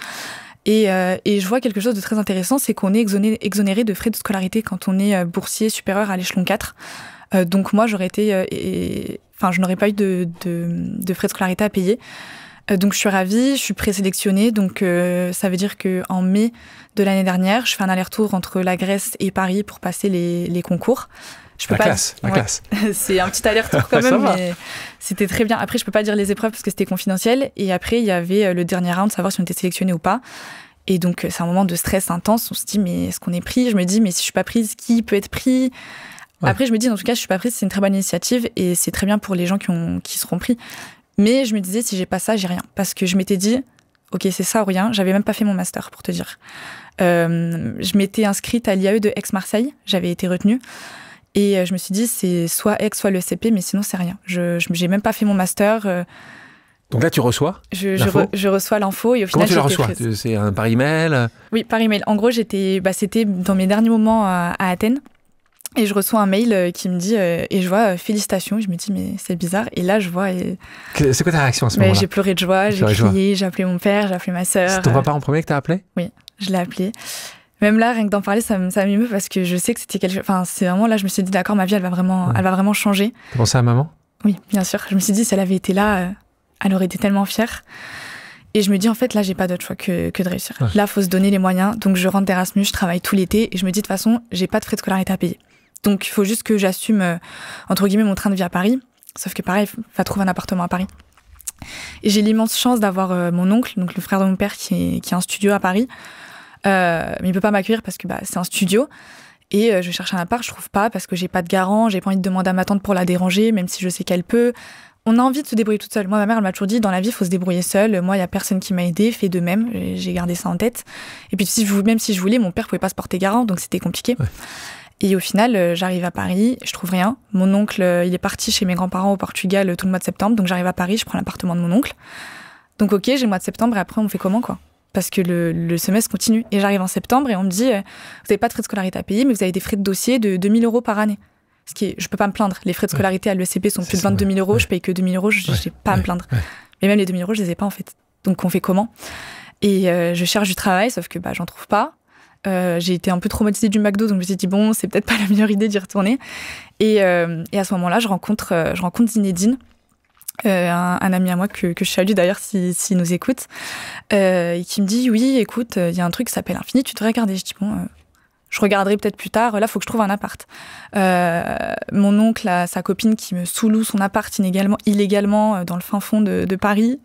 Et je vois quelque chose de très intéressant, c'est qu'on est exonéré de frais de scolarité quand on est boursier supérieur à l'échelon 4. Donc moi, je n'aurais pas eu de frais de scolarité à payer. Donc je suis ravie, je suis présélectionnée, donc ça veut dire qu'en mai de l'année dernière, je fais un aller-retour entre la Grèce et Paris pour passer les concours. La classe. C'est un petit aller-retour quand même, mais c'était très bien. Après, je peux pas dire les épreuves parce que c'était confidentiel. Et après, il y avait le dernier round, savoir si on était sélectionné ou pas. Et donc c'est un moment de stress intense. On se dit, mais est-ce qu'on est pris? Je me dis, mais si je suis pas prise, qui peut être pris? Après, je me dis, en tout cas, si je suis pas prise, c'est une très bonne initiative et c'est très bien pour les gens qui seront pris. Mais je me disais, si j'ai pas ça, j'ai rien. Parce que je m'étais dit, ok, c'est ça ou rien. J'avais même pas fait mon master, pour te dire. Je m'étais inscrite à l'IAE de Aix-Marseille. J'avais été retenue. Et je me suis dit, c'est soit Aix, soit le CP, mais sinon, c'est rien. J'ai même pas fait mon master. Donc là, tu reçois l'info. Je reçois l'info. Et au final, comment tu la reçois? C'est par email? Oui, par email. En gros, c'était dans mes derniers moments à Athènes. Et je reçois un mail qui me dit, et je vois félicitations, et je me dis, mais c'est bizarre. Et là, je vois. C'est quoi ta réaction à ce moment-là? J'ai pleuré de joie, j'ai crié, j'ai appelé mon père, j'ai appelé ma sœur. C'est ton papa en premier que t'as appelé? Oui, je l'ai appelé. Même là, rien que d'en parler, ça m'émeut parce que je sais que c'était quelque chose. Enfin, c'est vraiment là, je me suis dit, d'accord, ma vie, elle va vraiment changer. T'as pensé à maman? Oui, bien sûr. Je me suis dit, si elle avait été là, elle aurait été tellement fière. Et je me dis, en fait, là, j'ai pas d'autre choix que de réussir. Ouais. Là, faut se donner les moyens. Donc, je rentre d'Erasmus, je travaille tout l'été, et je me dis, de toute façon, j'ai pas de frais de scolarité à payer. Donc, il faut juste que j'assume, entre guillemets, mon train de vie à Paris. Sauf que pareil, il va trouver un appartement à Paris. Et j'ai l'immense chance d'avoir mon oncle, donc le frère de mon père, qui a un studio à Paris. Mais il peut pas m'accueillir parce que c'est un studio. Et je cherche un appart, je trouve pas parce que j'ai pas de garant, j'ai pas envie de demander à ma tante pour la déranger, même si je sais qu'elle peut. On a envie de se débrouiller toute seule. Moi, ma mère, elle m'a toujours dit, dans la vie, il faut se débrouiller seule. Moi, il y a personne qui m'a aidée, fait de même. J'ai gardé ça en tête. Et puis, même si je voulais, mon père pouvait pas se porter garant, donc c'était compliqué. Ouais. Et au final, j'arrive à Paris, je trouve rien. Mon oncle, il est parti chez mes grands-parents au Portugal tout le mois de septembre, donc j'arrive à Paris, je prends l'appartement de mon oncle. Donc ok, j'ai le mois de septembre et après on fait comment quoi? Parce que le semestre continue. Et j'arrive en septembre et on me dit, vous n'avez pas de frais de scolarité à payer, mais vous avez des frais de dossier de 2 000 € par année. Ce qui est, je peux pas me plaindre. Les frais de scolarité à l'ESCP sont plus de 22 000 €, je paye que 2 000 €, j'ai pas à me plaindre. Mais même les 2 000 € je les ai pas en fait. Donc on fait comment? Et je cherche du travail, sauf que j'en trouve pas. J'ai été un peu traumatisée du McDo, donc je me suis dit bon, c'est peut-être pas la meilleure idée d'y retourner. Et à ce moment-là, je rencontre Zinedine, un ami à moi que je salue d'ailleurs s'il nous écoute, et qui me dit oui, écoute, il y a un truc qui s'appelle Infini, tu devrais regarder. Je dis bon, je regarderai peut-être plus tard. Là, faut que je trouve un appart. Mon oncle a sa copine qui me sous-loue son appart illégalement dans le fin fond de Paris.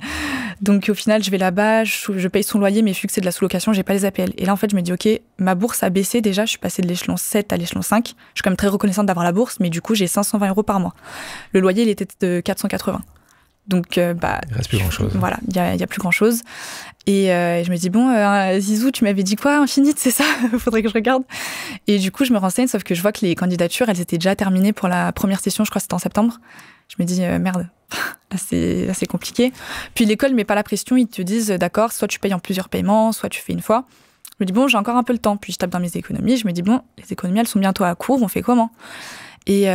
Donc au final, je vais là-bas, je paye son loyer, mais vu que c'est de la sous-location, j'ai pas les APL. Et là, en fait, je me dis, ok, ma bourse a baissé déjà, je suis passée de l'échelon 7 à l'échelon 5. Je suis quand même très reconnaissante d'avoir la bourse, mais du coup, j'ai 520 € par mois. Le loyer, il était de 480. Donc, il reste plus grand-chose. Voilà, il y a plus grand-chose. Et je me dis, bon, Zizou, tu m'avais dit quoi, Infinite, c'est ça? Faudrait que je regarde. Et du coup, je me renseigne, sauf que je vois que les candidatures, elles étaient déjà terminées pour la première session, je crois que c'était en septembre. Je me dis, merde, c'est compliqué. Puis l'école met pas la pression, ils te disent, d'accord, soit tu payes en plusieurs paiements, soit tu fais une fois. Je me dis, bon, j'ai encore un peu le temps. Puis je tape dans mes économies, je me dis, bon, les économies, elles sont bientôt à court, on fait comment? Et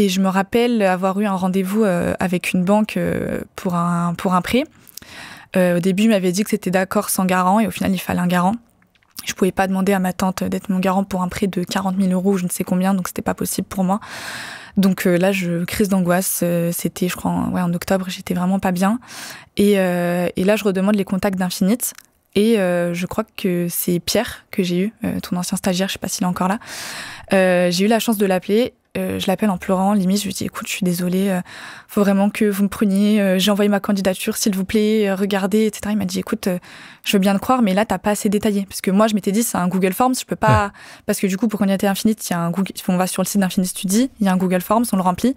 je me rappelle avoir eu un rendez-vous avec une banque pour un prêt. Au début, il m'avait dit que c'était d'accord sans garant et au final, il fallait un garant. Je pouvais pas demander à ma tante d'être mon garant pour un prêt de 40 000 € ou je ne sais combien, donc c'était pas possible pour moi. Donc là, crise d'angoisse. C'était, je crois, en octobre, j'étais vraiment pas bien. Et là, je redemande les contacts d'Infinite. Et je crois que c'est Pierre que j'ai eu, ton ancien stagiaire, je sais pas s'il est encore là. J'ai eu la chance de l'appeler. Je l'appelle en pleurant, limite, je lui dis, écoute, je suis désolée, faut vraiment que vous me preniez, j'ai envoyé ma candidature, s'il vous plaît, regardez, etc. Il m'a dit, écoute, je veux bien te croire, mais là, t'as pas assez détaillé. Parce que moi, je m'étais dit, c'est un Google Forms, je peux pas, ouais. Parce que du coup, pour candidater à Infinite, il y a un Google, on va sur le site d'Infinite Study, il y a un Google Forms, on le remplit.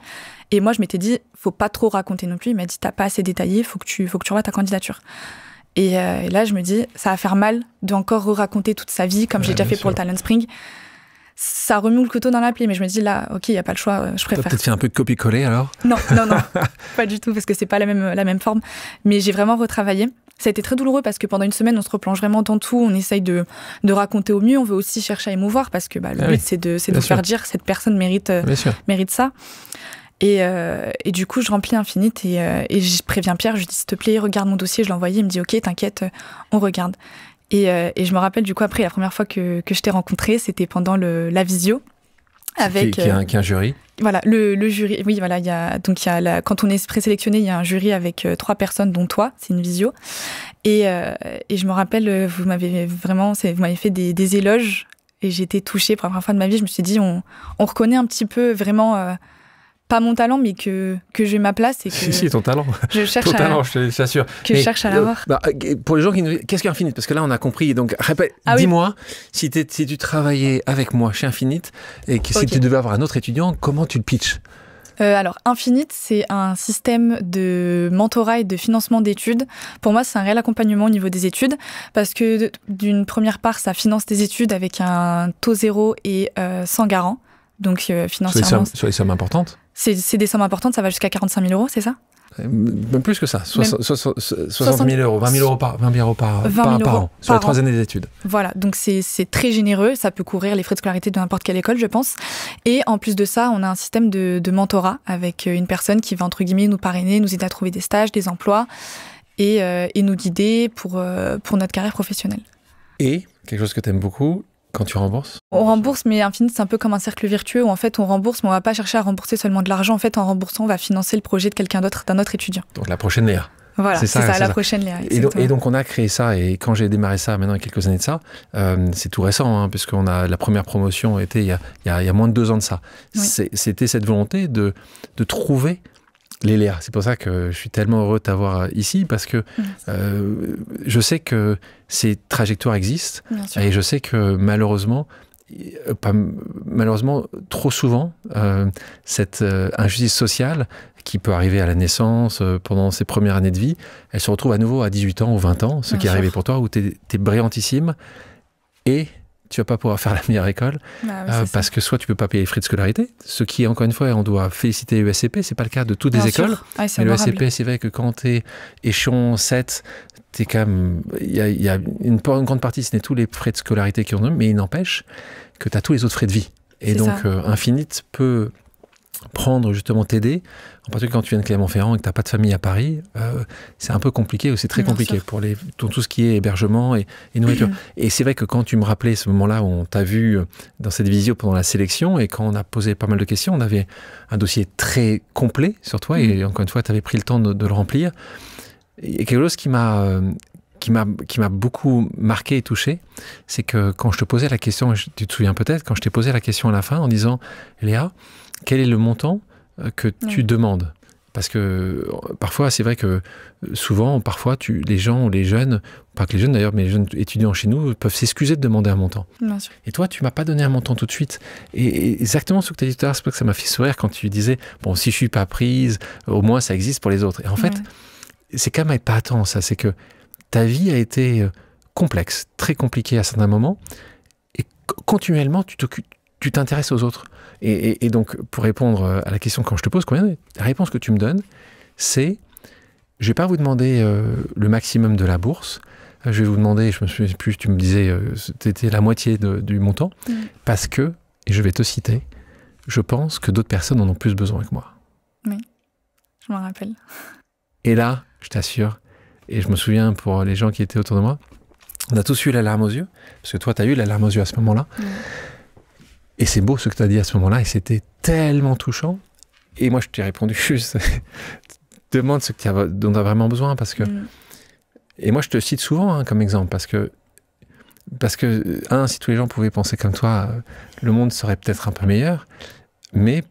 Et moi, je m'étais dit, faut pas trop raconter non plus. Il m'a dit, t'as pas assez détaillé, faut que tu revoies ta candidature. Et là, je me dis, ça va faire mal de encore raconter toute sa vie, comme j'ai déjà fait pour le Talent Spring. Ça remue le couteau dans la plaie, mais je me dis là, ok, il n'y a pas le choix, je préfère. T'as peut-être fait un peu de copier-coller alors? Non, pas du tout, parce que c'est pas la même forme. Mais j'ai vraiment retravaillé. Ça a été très douloureux parce que pendant une semaine, on se replonge vraiment dans tout, on essaye de raconter au mieux, on veut aussi chercher à émouvoir parce que le but, c'est de faire dire cette personne mérite ça. Et du coup, je remplis Infinite et je préviens Pierre, je lui dis s'il te plaît, regarde mon dossier, je l'ai envoyé, il me dit ok, t'inquiète, on regarde. Et je me rappelle du coup après la première fois que je t'ai rencontré, c'était pendant la visio avec qui a un jury. Voilà, le jury. Oui, voilà, quand on est présélectionné, il y a un jury avec 3 personnes dont toi, c'est une visio. Et je me rappelle, vous m'avez fait des éloges et j'ai été touchée pour la première fois de ma vie. Je me suis dit on reconnaît un petit peu vraiment pas mon talent, mais que j'ai ma place et que si, ton talent. Je cherche ton talent, je t'assure. Je cherche à l'avoir. Pour les gens qu'est-ce qu'Infinite? Parce que là, on a compris. Donc, répète, dis-moi, si tu travaillais avec moi chez Infinite et que si tu devais avoir un autre étudiant, comment tu le pitches? Alors, Infinite, c'est un système de mentorat et de financement d'études. Pour moi, c'est un réel accompagnement au niveau des études parce que d'une première part, ça finance tes études avec un taux zéro et sans garant. Donc, financièrement... Sur les sommes importantes? C'est des sommes importantes, ça va jusqu'à 45 000 €, c'est ça? Même plus que ça, 60 000 €, 20 000 € par an, sur les 3 années d'études. Voilà, donc c'est très généreux, ça peut couvrir les frais de scolarité de n'importe quelle école, je pense. Et en plus de ça, on a un système de mentorat avec une personne qui va, entre guillemets, nous parrainer, nous aider à trouver des stages, des emplois et nous guider pour notre carrière professionnelle. Et, quelque chose que tu aimes beaucoup, quand tu rembourses? On rembourse, mais Infinite, c'est un peu comme un cercle vertueux où en fait on rembourse, mais on va pas chercher à rembourser seulement de l'argent. En fait, en remboursant, on va financer le projet de quelqu'un d'autre, d'un autre étudiant. Donc la prochaine Léa. Voilà, c'est ça, la prochaine Léa. Et donc on a créé ça, et quand j'ai démarré ça, maintenant il y a quelques années de ça, c'est tout récent, puisqu'on a la première promotion était il y a moins de 2 ans de ça. Oui. C'était cette volonté de trouver les Léa. C'est pour ça que je suis tellement heureux de t'avoir ici, parce que je sais que ces trajectoires existent, et je sais que malheureusement, trop souvent, cette injustice sociale qui peut arriver à la naissance, pendant ses premières années de vie, elle se retrouve à nouveau à 18 ans ou 20 ans, ce qui est arrivé pour toi, où tu es brillantissime et tu vas pas pouvoir faire la meilleure école, parce que soit tu peux pas payer les frais de scolarité, ce qui, encore une fois, on doit féliciter l'ESCP, c'est pas le cas de toutes les écoles. Mais l'ESCP, c'est vrai que quand tu es échelon 7, t'es quand même, il y a une grande partie, ce n'est tous les frais de scolarité qui ont, mais il n'empêche que tu as tous les autres frais de vie. Et donc, Infinite peut prendre, justement, t'aider, en particulier quand tu viens de Clermont-Ferrand et que tu n'as pas de famille à Paris, c'est un peu compliqué, ou c'est très compliqué pour tout ce qui est hébergement et nourriture. Et c'est vrai que quand tu me rappelais ce moment-là où on t'a vu dans cette visio pendant la sélection, et quand on a posé pas mal de questions, on avait un dossier très complet sur toi, et encore une fois, tu avais pris le temps de le remplir. Et quelque chose qui m'a beaucoup marqué et touché, c'est que quand je te posais la question, tu te souviens peut-être, quand je t'ai posé la question à la fin en disant « Léa, quel est le montant que tu demandes ?» Parce que parfois, c'est vrai que souvent, parfois, les gens ou les jeunes, pas que les jeunes d'ailleurs, mais les jeunes étudiants chez nous, peuvent s'excuser de demander un montant. Bien sûr. Et toi, tu m'as pas donné un montant tout de suite. Et exactement ce que tu as dit tout à l'heure, c'est pour ça que ça m'a fait sourire quand tu disais, bon, si je suis pas prise, au moins ça existe pour les autres. Et en fait, c'est quand même épatant, ça. C'est que ta vie a été complexe, très compliquée à certains moments. Et continuellement, tu t'intéresses aux autres. Et donc, pour répondre à la question quand je te pose, la réponse que tu me donnes, c'est, je vais pas vous demander le maximum de la bourse. Je vais vous demander, je me souviens plus, tu me disais, c'était la moitié du montant, parce que, et je vais te citer, je pense que d'autres personnes en ont plus besoin que moi. Oui, je m'en rappelle. Et là, je t'assure, et je me souviens pour les gens qui étaient autour de moi, on a tous eu la larme aux yeux, parce que toi, tu as eu la larme aux yeux à ce moment-là. Et c'est beau ce que tu as dit à ce moment-là, et c'était tellement touchant. Et moi, je t'ai répondu juste, demande ce dont tu as vraiment besoin, parce que... Et moi, je te cite souvent comme exemple, parce que, si tous les gens pouvaient penser comme toi, le monde serait peut-être un peu meilleur, mais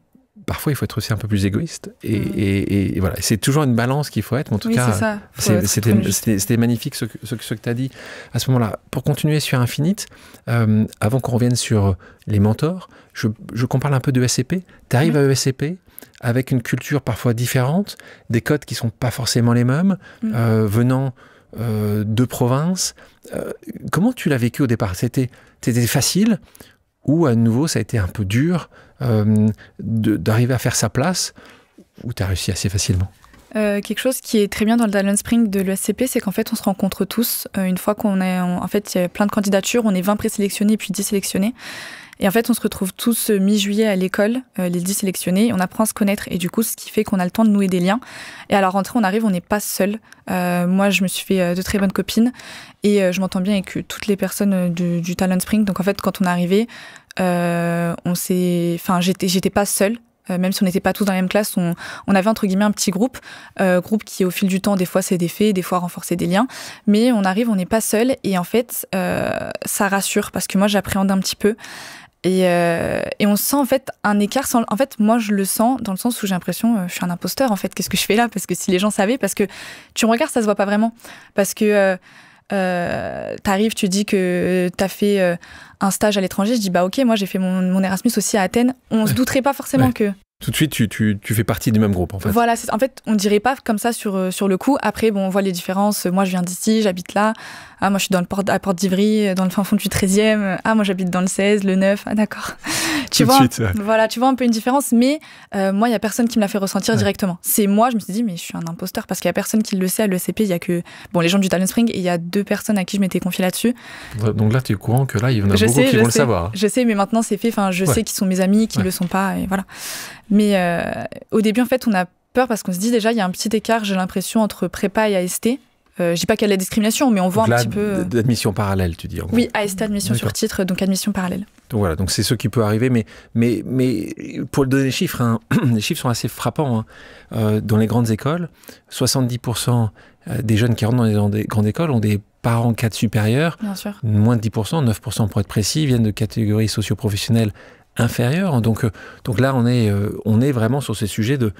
parfois, il faut être aussi un peu plus égoïste. Et voilà, c'est toujours une balance qu'il faut être, mais en tout cas, c'était magnifique ce que tu as dit à ce moment-là. Pour continuer sur Infinite, avant qu'on revienne sur les mentors, je compare un peu de ESCP. Tu arrives à ESCP avec une culture parfois différente, des codes qui ne sont pas forcément les mêmes, venant de province. Comment tu l'as vécu au départ? C'était facile ou à nouveau ça a été un peu dur d'arriver à faire sa place, ou tu as réussi assez facilement? Quelque chose qui est très bien dans le Talent Spring de l'ESCP, c'est qu'en fait on se rencontre tous. Une fois qu'on est... En fait, il y a plein de candidatures, on est 20 présélectionnés puis 10 sélectionnés. Et en fait, on se retrouve tous mi-juillet à l'école, les 10 sélectionnés, on apprend à se connaître, et du coup, ce qui fait qu'on a le temps de nouer des liens. Et à la rentrée, on arrive, on n'est pas seul. Moi, je me suis fait de très bonnes copines, et je m'entends bien avec toutes les personnes du Talent Spring. Donc en fait, quand on est arrivé, j'étais pas seule. Même si on n'était pas tous dans la même classe, on avait entre guillemets un petit groupe qui au fil du temps des fois s'est défait, des fois renforcé des liens, mais on arrive, on n'est pas seul, et en fait ça rassure, parce que moi j'appréhende un petit peu, et on sent en fait un écart. En fait, moi je le sens dans le sens où j'ai l'impression je suis un imposteur en fait. Qu'est-ce que je fais là? Parce que si les gens savaient, parce que tu me regardes, ça se voit pas vraiment, parce que t'arrives, tu dis que t'as fait un stage à l'étranger. Je dis bah ok, moi j'ai fait mon Erasmus aussi à Athènes. On se douterait pas forcément que... Tout de suite, tu fais partie du même groupe, en fait. Voilà, en fait, on dirait pas comme ça sur le coup. Après, bon, on voit les différences. Moi, je viens d'ici, j'habite là. Ah, moi, je suis à Porte d'Ivry, dans le fin fond du 13e. Ah, moi, j'habite dans le 16, le 9. Ah, d'accord. Tu vois, voilà, tu vois un peu une différence. Mais moi, il y a personne qui me l'a fait ressentir directement. C'est moi, je me suis dit, mais je suis un imposteur, parce qu'il y a personne qui le sait à l'ESCP. Il y a que les gens du Talent Spring, et il y a 2 personnes à qui je m'étais confiée là-dessus. Donc là, tu es au courant que là, il y en a beaucoup qui vont le savoir. Je sais, mais maintenant, c'est fait. Enfin, je sais qui sont mes amis, qui le sont pas, et voilà. Mais au début, en fait, on a peur, parce qu'on se dit déjà, il y a un petit écart, j'ai l'impression, entre prépa et AST. Je dis pas qu'il y a de la discrimination, mais on voit un petit peu... D'admission parallèle, tu dis, en gros. Oui, AST, admission sur titre, donc admission parallèle. Donc voilà, donc c'est ce qui peut arriver, mais pour donner les chiffres, les chiffres sont assez frappants. Dans les grandes écoles, 70% des jeunes qui rentrent dans des grandes écoles ont des parents cadres supérieurs. Bien sûr. Moins de 10%, 9% pour être précis, viennent de catégories socio-professionnelles inférieure. Donc là, on est vraiment sur ces sujets de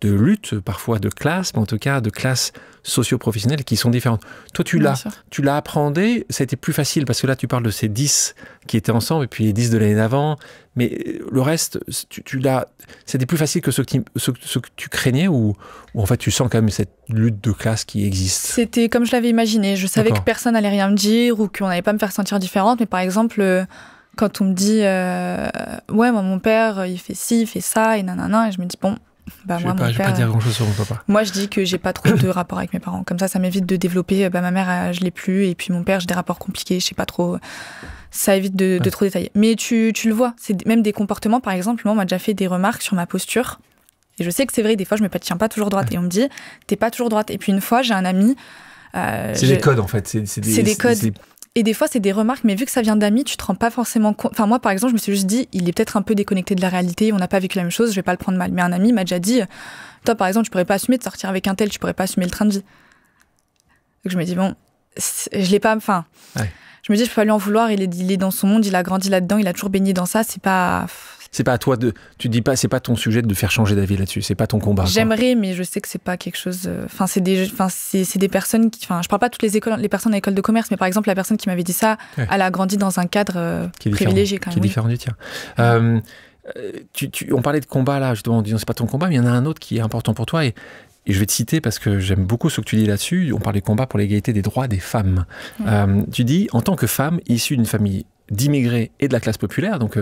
lutte, parfois de classe, mais en tout cas de classes socio-professionnelles qui sont différentes. Toi, tu l'as appréhendé, ça a été plus facile, parce que là, tu parles de ces 10 qui étaient ensemble, et puis les 10 de l'année d'avant, mais le reste, c'était plus facile que ce que tu craignais, ou en fait, tu sens quand même cette lutte de classe qui existe? C'était comme je l'avais imaginé. Je savais que personne n'allait rien me dire, ou qu'on n'allait pas me faire sentir différente, mais par exemple... Quand on me dit ouais, moi mon père il fait ci, il fait ça, et nanana, et je me dis bon, bah moi mon père, je vais pas dire grand chose sur mon papa. Moi je dis que j'ai pas trop de rapport avec mes parents, comme ça m'évite de développer ma mère je l'ai plus, et puis mon père j'ai des rapports compliqués, je sais pas trop, ça évite de trop détailler. Mais tu le vois, c'est même des comportements. Par exemple, moi on m'a déjà fait des remarques sur ma posture, et je sais que c'est vrai, des fois je me tiens pas toujours droite, et on me dit t'es pas toujours droite. Et puis une fois j'ai un ami, c'est des codes en fait, c'est des codes. Et des fois, c'est des remarques, mais vu que ça vient d'amis, tu te rends pas forcément compte. Enfin, moi, par exemple, je me suis juste dit, il est peut-être un peu déconnecté de la réalité, on n'a pas vécu la même chose, je vais pas le prendre mal. Mais un ami m'a déjà dit, toi, par exemple, tu pourrais pas assumer de sortir avec un tel, tu pourrais pas assumer le train de vie. Donc je me dis, bon, je l'ai pas, enfin, je me dis, je peux pas lui en vouloir, il est dans son monde, il a grandi là-dedans, il a toujours baigné dans ça, c'est pas C'est pas à toi de... Tu dis pas, c'est pas ton sujet de faire changer d'avis là-dessus. C'est pas ton combat. J'aimerais, mais je sais que c'est pas quelque chose... Enfin, c'est des personnes qui... Enfin, je parle pas de toutes les personnes à l'école de commerce, mais par exemple, la personne qui m'avait dit ça, elle a grandi dans un cadre privilégié quand même. Qui est différent du tien. On parlait de combat là, justement, en disant c'est pas ton combat, mais il y en a un autre qui est important pour toi et je vais te citer parce que j'aime beaucoup ce que tu dis là-dessus. On parle du combat pour l'égalité des droits des femmes. Tu dis, en tant que femme issue d'une famille d'immigrés et de la classe populaire, donc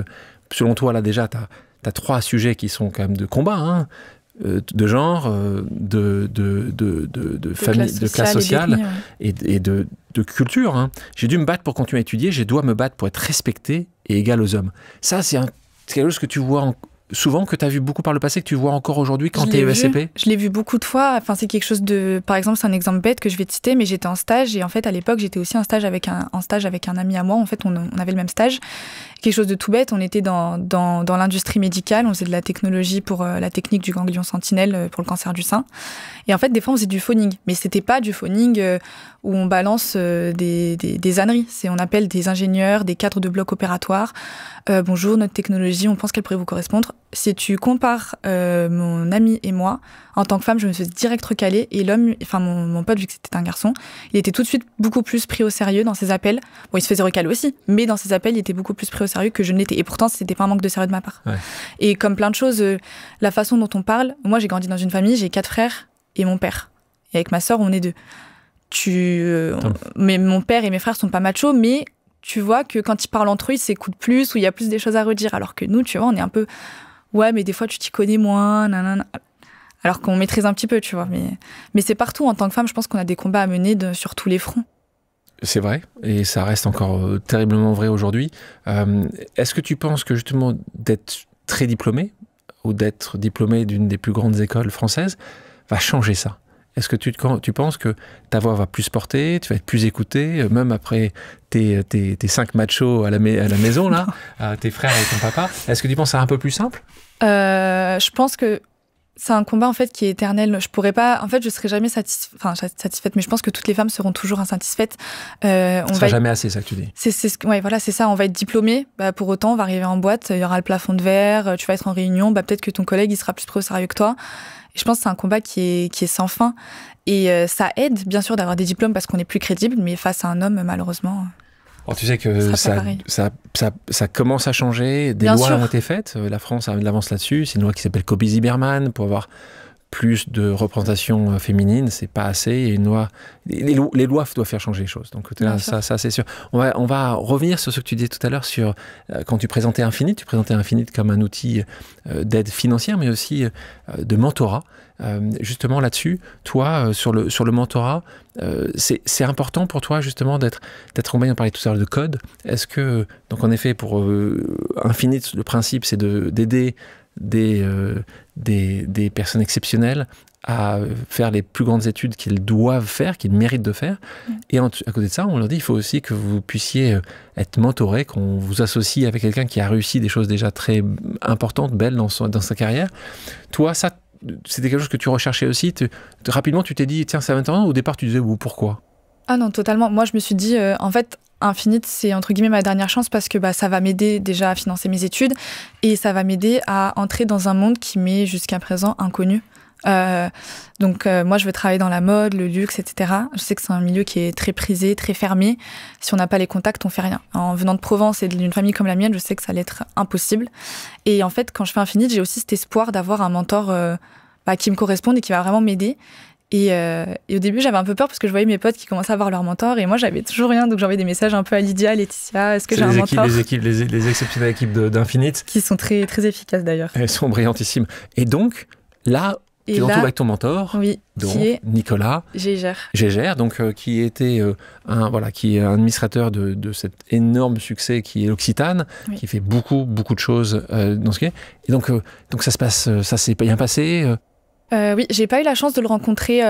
selon toi là déjà, t'as 3 sujets qui sont quand même de combat, hein, de genre, de famille, de classe sociale et de culture. Hein. J'ai dû me battre pour continuer à étudier, je dois me battre pour être respectée et égale aux hommes. Ça, c'est quelque chose que tu vois souvent, que tu as vu beaucoup par le passé, que tu vois encore aujourd'hui quand tu es ESCP? Je l'ai vu beaucoup de fois. Enfin, c'est quelque chose de... Par exemple, c'est un exemple bête que je vais te citer, mais j'étais en stage et en fait, à l'époque, j'étais aussi en stage avec un ami à moi. En fait, on avait le même stage. Quelque chose de tout bête, on était dans l'industrie médicale, on faisait de la technologie pour la technique du ganglion sentinelle pour le cancer du sein. Et en fait, des fois, on faisait du phoning. Mais c'était pas du phoning où on balance des âneries. On appelle des ingénieurs, des cadres de blocs opératoires. Bonjour, notre technologie, on pense qu'elle pourrait vous correspondre. Si tu compares mon ami et moi, en tant que femme, je me suis direct recalée. Et l'homme, enfin mon pote, vu que c'était un garçon, il était tout de suite beaucoup plus pris au sérieux dans ses appels. Bon, il se faisait recaler aussi, mais dans ses appels, il était beaucoup plus pris au sérieux que je ne l'étais. Et pourtant, c'était pas un manque de sérieux de ma part. Ouais. Et comme plein de choses, la façon dont on parle, moi j'ai grandi dans une famille, j'ai 4 frères et mon père. Et avec ma sœur, on est 2. Mais mon père et mes frères sont pas machos, mais tu vois que quand ils parlent entre eux, ils s'écoutent plus, ou il y a plus des choses à redire. Alors que nous, tu vois, on est un peu... Ouais, mais des fois, tu t'y connais moins, nanana. Alors qu'on maîtrise un petit peu, tu vois. Mais c'est partout. En tant que femme, je pense qu'on a des combats à mener sur tous les fronts. C'est vrai, et ça reste encore terriblement vrai aujourd'hui. Est-ce que tu penses que justement d'être très diplômé, ou d'être diplômé d'une des plus grandes écoles françaises, va changer ça? Est-ce que tu penses que ta voix va plus porter, tu vas être plus écouté, même après tes 5 machos à la maison, là, tes frères et ton papa? Est-ce que tu penses que c'est un peu plus simple? Je pense que c'est un combat en fait qui est éternel. Je pourrais pas, en fait, je serai jamais satisfaite, mais je pense que toutes les femmes seront toujours insatisfaites. Ce sera jamais assez, ça que tu dis. Ouais, voilà, c'est ça. On va être diplômé. Pour autant, on va arriver en boîte, il y aura le plafond de verre. Tu vas être en réunion. Peut-être que ton collègue il sera plus pris au sérieux que toi. Et je pense que c'est un combat qui est sans fin. Et ça aide, bien sûr, d'avoir des diplômes parce qu'on est plus crédible, mais face à un homme, malheureusement. Alors, tu sais que ça commence à changer. Des lois ont été faites. La France a de l'avance là-dessus. C'est une loi qui s'appelle Copy-Zimmermann pour avoir plus de représentation féminine. C'est pas assez. Il y a une loi. Les lois doivent faire changer les choses. Donc là, ça c'est sûr. On va revenir sur ce que tu disais tout à l'heure sur quand tu présentais Infinite. Tu présentais Infinite comme un outil d'aide financière, mais aussi de mentorat. Justement là-dessus, toi, sur le mentorat, c'est important pour toi justement d'être accompagné. On parlait tout à l'heure de code. Est-ce que, donc en effet, pour Infinite, le principe c'est d'aider des personnes exceptionnelles à faire les plus grandes études qu'ils doivent faire, qu'ils méritent de faire. Et à côté de ça, on leur dit il faut aussi que vous puissiez être mentoré, qu'on vous associe avec quelqu'un qui a réussi des choses déjà très importantes, belles dans sa carrière. Toi, ça, c'était quelque chose que tu recherchais aussi. Rapidement, tu t'es dit, tiens, ça va maintenant. Au départ, tu disais, pourquoi? Ah non, totalement. Moi, je me suis dit, en fait, Infinite, c'est entre guillemets ma dernière chance parce que ça va m'aider déjà à financer mes études et ça va m'aider à entrer dans un monde qui m'est jusqu'à présent inconnu. Donc moi, je veux travailler dans la mode, le luxe, etc. Je sais que c'est un milieu qui est très prisé, très fermé. Si on n'a pas les contacts, on fait rien. En venant de Provence et d'une famille comme la mienne, je sais que ça allait être impossible. Et en fait, quand je fais Infinite, j'ai aussi cet espoir d'avoir un mentor qui me corresponde et qui va vraiment m'aider. Et au début, j'avais un peu peur parce que je voyais mes potes qui commençaient à avoir leur mentor et moi, j'avais toujours rien. Donc, j'envoyais des messages un peu à Lydia, Laetitia. Est-ce que j'ai un mentor? Les exceptionnelles équipes d'Infinite. Qui sont très, très efficaces d'ailleurs. Elles sont brillantissimes. Et donc, là, tu te retrouves avec ton mentor, oui, donc, qui est Nicolas Gégère, donc qui était qui est un administrateur de cet énorme succès qui est l'Occitane, qui fait beaucoup de choses dans ce qui est. Et donc ça se passe, ça s'est bien passé. Oui, j'ai pas eu la chance de le rencontrer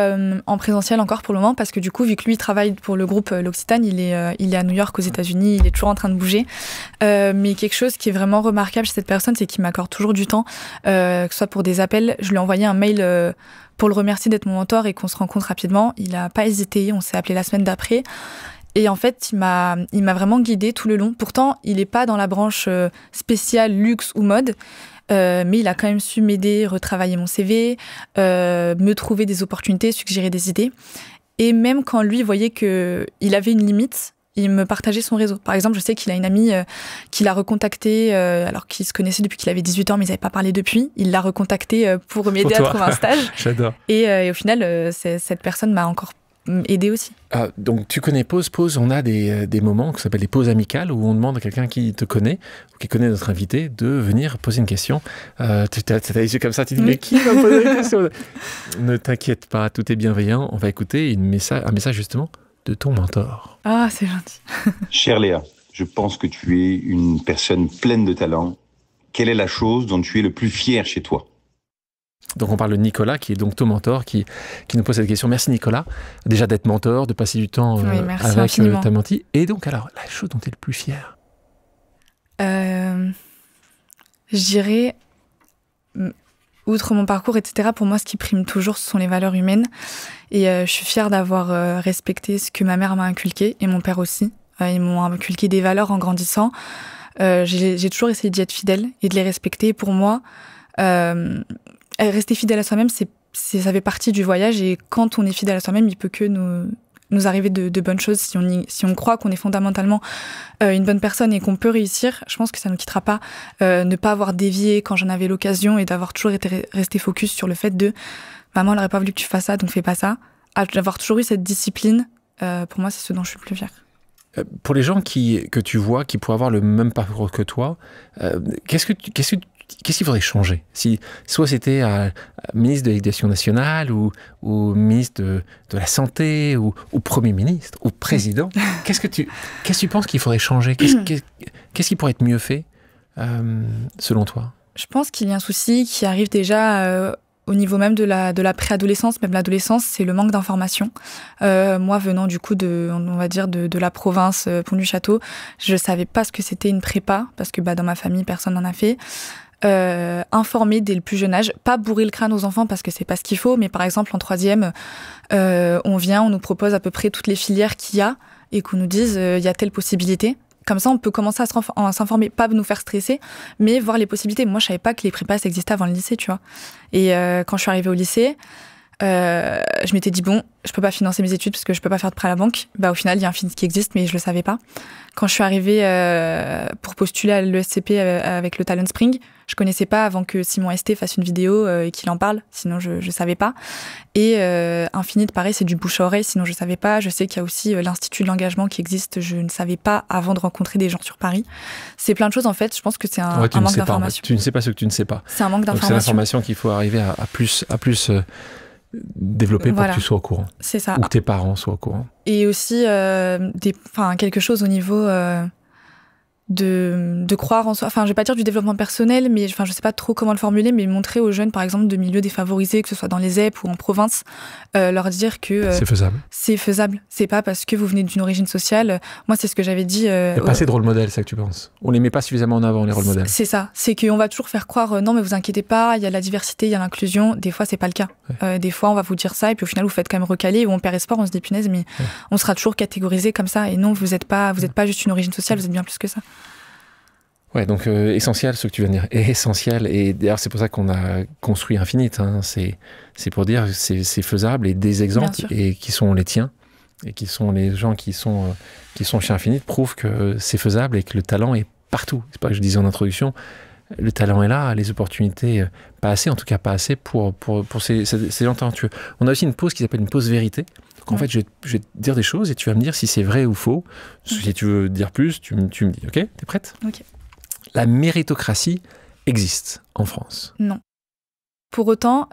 en présentiel encore pour le moment parce que du coup, vu que lui travaille pour le groupe L'Occitane, il est à New York aux États-Unis, il est toujours en train de bouger. Mais quelque chose qui est vraiment remarquable chez cette personne, c'est qu'il m'accorde toujours du temps, que ce soit pour des appels. Je lui ai envoyé un mail pour le remercier d'être mon mentor et qu'on se rencontre rapidement. Il a pas hésité, on s'est appelé la semaine d'après. Et en fait, il m'a vraiment guidée tout le long. Pourtant, il n'est pas dans la branche spéciale luxe ou mode, mais il a quand même su m'aider, retravailler mon CV, me trouver des opportunités, suggérer des idées. Et même quand lui voyait qu'il avait une limite, il me partageait son réseau. Par exemple, je sais qu'il a une amie qui l'a recontacté, alors qu'ils se connaissaient depuis qu'il avait 18 ans, mais ils n'avaient pas parlé depuis. Il l'a recontacté pour m'aider à trouver un stage. J'adore. Et au final, cette personne m'a encore aidé aussi. Ah, donc tu connais Pause. On a des moments qui s'appellent les pauses amicales où on demande à quelqu'un qui te connaît ou qui connaît notre invité de venir poser une question. Tu as les yeux comme ça, tu te dis mais qui va poser une question? Ne t'inquiète pas, tout est bienveillant. On va écouter un message justement de ton mentor. Ah, c'est gentil. Chère Léa, je pense que tu es une personne pleine de talent. Quelle est la chose dont tu es le plus fier chez toi? Donc on parle de Nicolas, qui est donc ton mentor, qui nous pose cette question. Merci Nicolas, déjà d'être mentor, de passer du temps avec ta mentie. Et donc alors, la chose dont tu es le plus fier? Je dirais, outre mon parcours, etc., pour moi, ce qui prime toujours, ce sont les valeurs humaines. Et je suis fière d'avoir respecté ce que ma mère m'a inculqué, et mon père aussi. Ils m'ont inculqué des valeurs en grandissant. J'ai toujours essayé d'y être fidèle et de les respecter. Pour moi, rester fidèle à soi-même, ça fait partie du voyage. Et quand on est fidèle à soi-même, il peut que nous arriver de bonnes choses. Si on croit qu'on est fondamentalement une bonne personne et qu'on peut réussir, je pense que ça ne nous quittera pas. Ne pas avoir dévié quand j'en avais l'occasion et d'avoir toujours resté focus sur le fait de « maman, elle n'aurait pas voulu que tu fasses ça, donc fais pas ça ». D'avoir toujours eu cette discipline, pour moi, c'est ce dont je suis le plus fière. Pour les gens que tu vois, qui pourraient avoir le même parcours que toi, qu'est-ce qu'il faudrait changer? Si soit c'était ministre de l'Éducation nationale ou ministre de la Santé ou Premier ministre ou président, qu'est-ce que tu penses qu'il faudrait changer? Qu'est-ce qui pourrait être mieux fait selon toi? Je pense qu'il y a un souci qui arrive déjà au niveau même de la préadolescence, même l'adolescence, c'est le manque d'information. Moi, venant du coup on va dire de la province, Pont-du-Château, je savais pas ce que c'était une prépa, parce que dans ma famille, personne n'en a fait. Informer dès le plus jeune âge, pas bourrer le crâne aux enfants parce que c'est pas ce qu'il faut, mais par exemple en 3e, on nous propose à peu près toutes les filières qu'il y a et qu'on nous dise il y a telle possibilité. Comme ça, on peut commencer à s'informer, pas nous faire stresser, mais voir les possibilités. Moi, je savais pas que les prépas existaient avant le lycée, tu vois. Et quand je suis arrivée au lycée, je m'étais dit bon, je peux pas financer mes études parce que je peux pas faire de prêt à la banque. Au final, il y a un Infinite qui existe, mais je le savais pas. Quand je suis arrivée pour postuler à l'ESCP avec le Talent Spring, je connaissais pas avant que Simon Esté fasse une vidéo et qu'il en parle. Sinon, je savais pas. Et Infinite, pareil, c'est du bouche à oreille. Sinon, je savais pas. Je sais qu'il y a aussi l'Institut de l'engagement qui existe. Je ne savais pas avant de rencontrer des gens sur Paris. C'est plein de choses en fait. Je pense que c'est un manque d'information. Tu ne sais pas ce que tu ne sais pas. C'est un manque d'information. C'est l'information qu'il faut arriver à plus développer pour que tu sois au courant. C'est ça. Ou que tes parents soient au courant. Et aussi quelque chose au niveau de croire en soi. Enfin, je vais pas dire du développement personnel, mais je sais pas trop comment le formuler, mais montrer aux jeunes, par exemple, de milieux défavorisés, que ce soit dans les ZEP ou en province, leur dire que c'est faisable. C'est faisable. C'est pas parce que vous venez d'une origine sociale. Moi, c'est ce que j'avais dit. Il n'y a pas assez de rôle modèle, c'est ça que tu penses? On les met pas suffisamment en avant, les rôles modèles. C'est ça. C'est qu'on va toujours faire croire non, mais vous inquiétez pas, il y a la diversité, il y a l'inclusion. Des fois, c'est pas le cas. Ouais. Des fois, on va vous dire ça et puis au final, vous faites quand même recaler ou on perd espoir, on se dit punaise, mais on sera toujours catégorisé comme ça. Et non, vous êtes pas juste une origine sociale, vous êtes bien plus que ça. Ouais, donc essentiel, ce que tu viens de dire, est essentiel. Et d'ailleurs, c'est pour ça qu'on a construit Infinite. Hein. C'est pour dire que c'est faisable et des exemples et qui sont les tiens et qui sont les gens qui sont chez Infinite prouvent que c'est faisable et que le talent est partout. C'est pas que je disais en introduction, le talent est là, les opportunités pas assez, en tout cas pas assez pour ces gens talentueux. On a aussi une pause qui s'appelle une pause vérité. Donc en fait, je vais te dire des choses et tu vas me dire si c'est vrai ou faux. Si tu veux dire plus, tu me dis. Ok? T'es prête? Ok. La méritocratie existe en France. Non. Pour autant,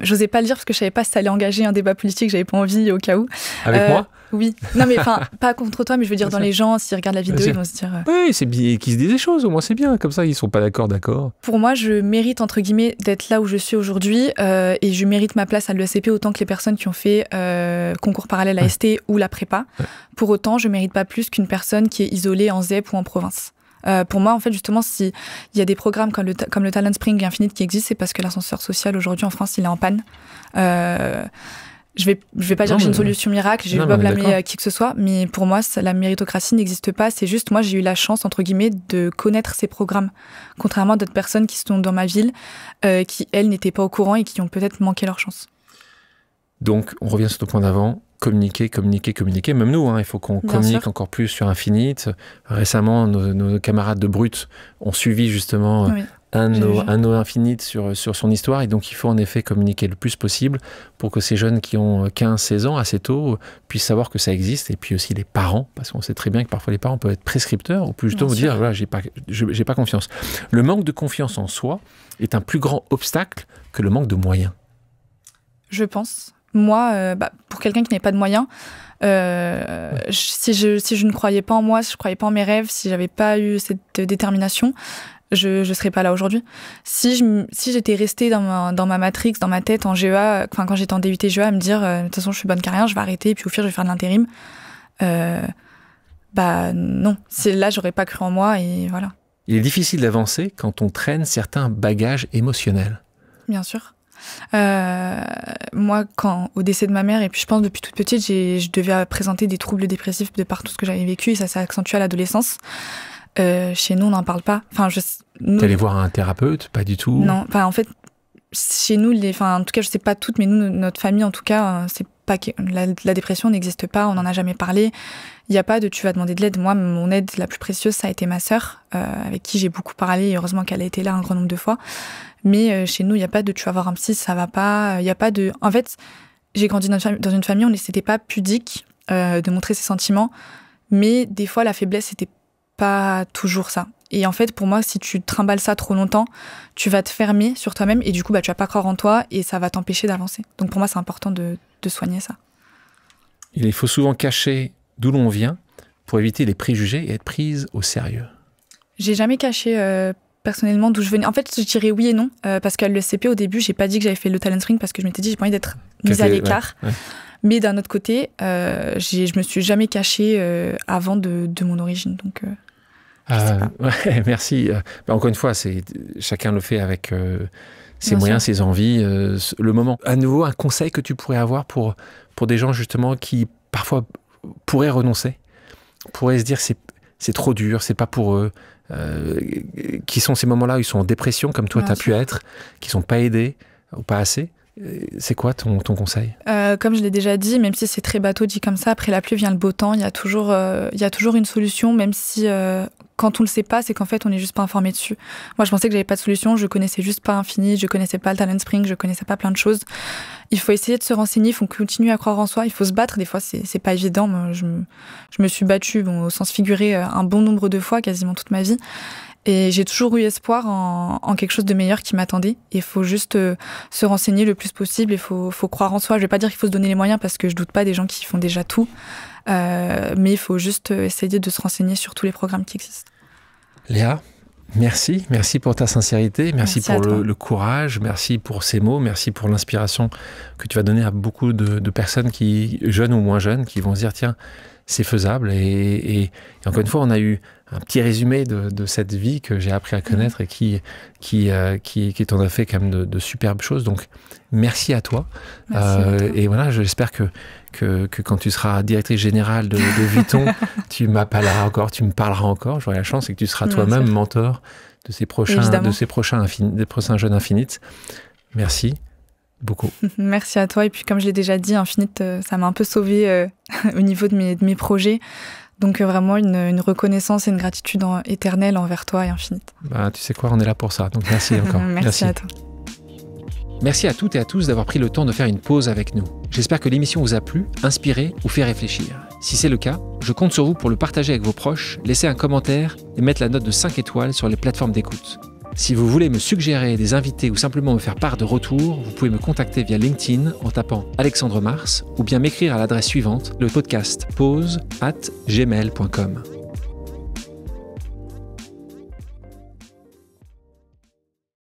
j'osais pas le dire parce que je savais pas si ça allait engager un débat politique, j'avais pas envie au cas où. Avec moi? Oui. Non mais pas contre toi, mais je veux dire dans les gens, s'ils regardent la vidéo, ils vont se dire... Oui, c'est bien qu'ils se disent des choses, au moins c'est bien, comme ça ils sont pas d'accord. Pour moi, je mérite, entre guillemets, d'être là où je suis aujourd'hui et je mérite ma place à l'ESCP autant que les personnes qui ont fait concours parallèle à ST ou la prépa. Ouais. Pour autant, je mérite pas plus qu'une personne qui est isolée en ZEP ou en province. Pour moi, en fait, justement, s'il y a des programmes comme le Talent Spring et Infinite qui existent, c'est parce que l'ascenseur social aujourd'hui en France, il est en panne. Je vais pas dire que j'ai une solution miracle, je vais pas blâmer qui que ce soit, mais pour moi, la méritocratie n'existe pas. C'est juste, moi, j'ai eu la chance, entre guillemets, de connaître ces programmes. Contrairement à d'autres personnes qui sont dans ma ville, qui, elles, n'étaient pas au courant et qui ont peut-être manqué leur chance. Donc, on revient sur ton point d'avant. Communiquer. Même nous, il faut qu'on communique encore plus sur Infinite. Récemment, nos camarades de Brut ont suivi justement... un de nos Infinite sur son histoire, et donc il faut en effet communiquer le plus possible pour que ces jeunes qui ont 15-16 ans assez tôt puissent savoir que ça existe, et puis aussi les parents, parce qu'on sait très bien que parfois les parents peuvent être prescripteurs ou plutôt vous dire voilà, j'ai pas confiance. Le manque de confiance en soi est un plus grand obstacle que le manque de moyens. Je pense. Moi, pour quelqu'un qui n'a pas de moyens, si je ne croyais pas en moi, si je ne croyais pas en mes rêves, si j'avais pas eu cette détermination, je serais pas là aujourd'hui. Si j'étais restée dans ma matrix, dans ma tête en GEA, quand j'étais en DUT GEA, à me dire de toute façon je suis bonne qu'à rien, je vais arrêter, puis au pire je vais faire de l'intérim. Non, là j'aurais pas cru en moi, et voilà. Il est difficile d'avancer quand on traîne certains bagages émotionnels. Bien sûr. Moi, au décès de ma mère, et puis je pense depuis toute petite, je devais présenter des troubles dépressifs de par tout ce que j'avais vécu, et ça s'est accentué à l'adolescence. Chez nous, on n'en parle pas. T'es allé voir un thérapeute? Pas du tout? Non, en fait, chez nous, en tout cas, je sais pas toutes, mais nous, notre famille, en tout cas, c'est pas que la dépression n'existe pas, on n'en a jamais parlé. Il n'y a pas de tu vas demander de l'aide. Moi, mon aide la plus précieuse, ça a été ma sœur, avec qui j'ai beaucoup parlé, et heureusement qu'elle a été là un grand nombre de fois. Mais chez nous, il n'y a pas de tu vas voir un psy, ça va pas. Il n'y a pas de. En fait, j'ai grandi dans une famille où c'était pas pudique de montrer ses sentiments, mais des fois, la faiblesse, c'était pas toujours ça. Et en fait, pour moi, si tu trimbales ça trop longtemps, tu vas te fermer sur toi-même, et du coup, tu vas pas croire en toi, et ça va t'empêcher d'avancer. Donc pour moi, c'est important de soigner ça. Il faut souvent cacher d'où l'on vient pour éviter les préjugés et être prise au sérieux. J'ai jamais caché personnellement d'où je venais. En fait, je dirais oui et non, parce qu'à l'ESCP, au début, j'ai pas dit que j'avais fait le Talent Spring parce que je m'étais dit j'ai pas envie d'être mise à l'écart. Ouais. Mais d'un autre côté, je me suis jamais cachée avant de mon origine. Donc, ouais, merci. Encore une fois, chacun le fait avec ses moyens, ses envies, le moment. À nouveau, un conseil que tu pourrais avoir pour des gens justement qui parfois pourraient renoncer, pourraient se dire c'est trop dur, c'est pas pour eux, qui sont ces moments-là où ils sont en dépression comme toi tu as pu être, qui sont pas aidés ou pas assez. C'est quoi ton conseil? Comme je l'ai déjà dit, même si c'est très bateau dit comme ça, après la pluie vient le beau temps, il y a toujours une solution, même si quand on le sait pas, c'est qu'en fait on n'est juste pas informé dessus. Moi je pensais que j'avais pas de solution, je connaissais juste pas Infinite, je connaissais pas le Talent Spring, je connaissais pas plein de choses. Il faut essayer de se renseigner, il faut continuer à croire en soi, il faut se battre, des fois c'est pas évident. Moi, je me suis battue au sens figuré un bon nombre de fois, quasiment toute ma vie. Et j'ai toujours eu espoir en quelque chose de meilleur qui m'attendait. Il faut juste se renseigner le plus possible. Il faut croire en soi. Je vais pas dire qu'il faut se donner les moyens parce que je doute pas des gens qui font déjà tout. Mais il faut juste essayer de se renseigner sur tous les programmes qui existent. Léa, merci. Merci pour ta sincérité. Merci pour le courage. Merci pour ces mots. Merci pour l'inspiration que tu vas donner à beaucoup de personnes jeunes ou moins jeunes, qui vont se dire tiens, c'est faisable. Et encore une fois, on a eu un petit résumé de cette vie que j'ai appris à connaître et qui t'en a fait quand même de superbes choses. Donc, merci à toi. Et voilà, j'espère que quand tu seras directrice générale de Vuitton, tu me parleras encore. J'aurai la chance et que tu seras toi-même mentor de ces prochains jeunes Infinite. Merci. Beaucoup. Merci à toi. Et puis, comme je l'ai déjà dit, Infinite, ça m'a un peu sauvée au niveau de mes projets. Donc, vraiment, une reconnaissance et une gratitude éternelle envers toi et Infinite. Tu sais quoi, on est là pour ça. Donc, merci encore. Merci à toi. Merci à toutes et à tous d'avoir pris le temps de faire une pause avec nous. J'espère que l'émission vous a plu, inspiré ou fait réfléchir. Si c'est le cas, je compte sur vous pour le partager avec vos proches, laisser un commentaire et mettre la note de 5 étoiles sur les plateformes d'écoute. Si vous voulez me suggérer des invités ou simplement me faire part de retours, vous pouvez me contacter via LinkedIn en tapant Alexandre Mars ou bien m'écrire à l'adresse suivante, le podcast pause@gmail.com.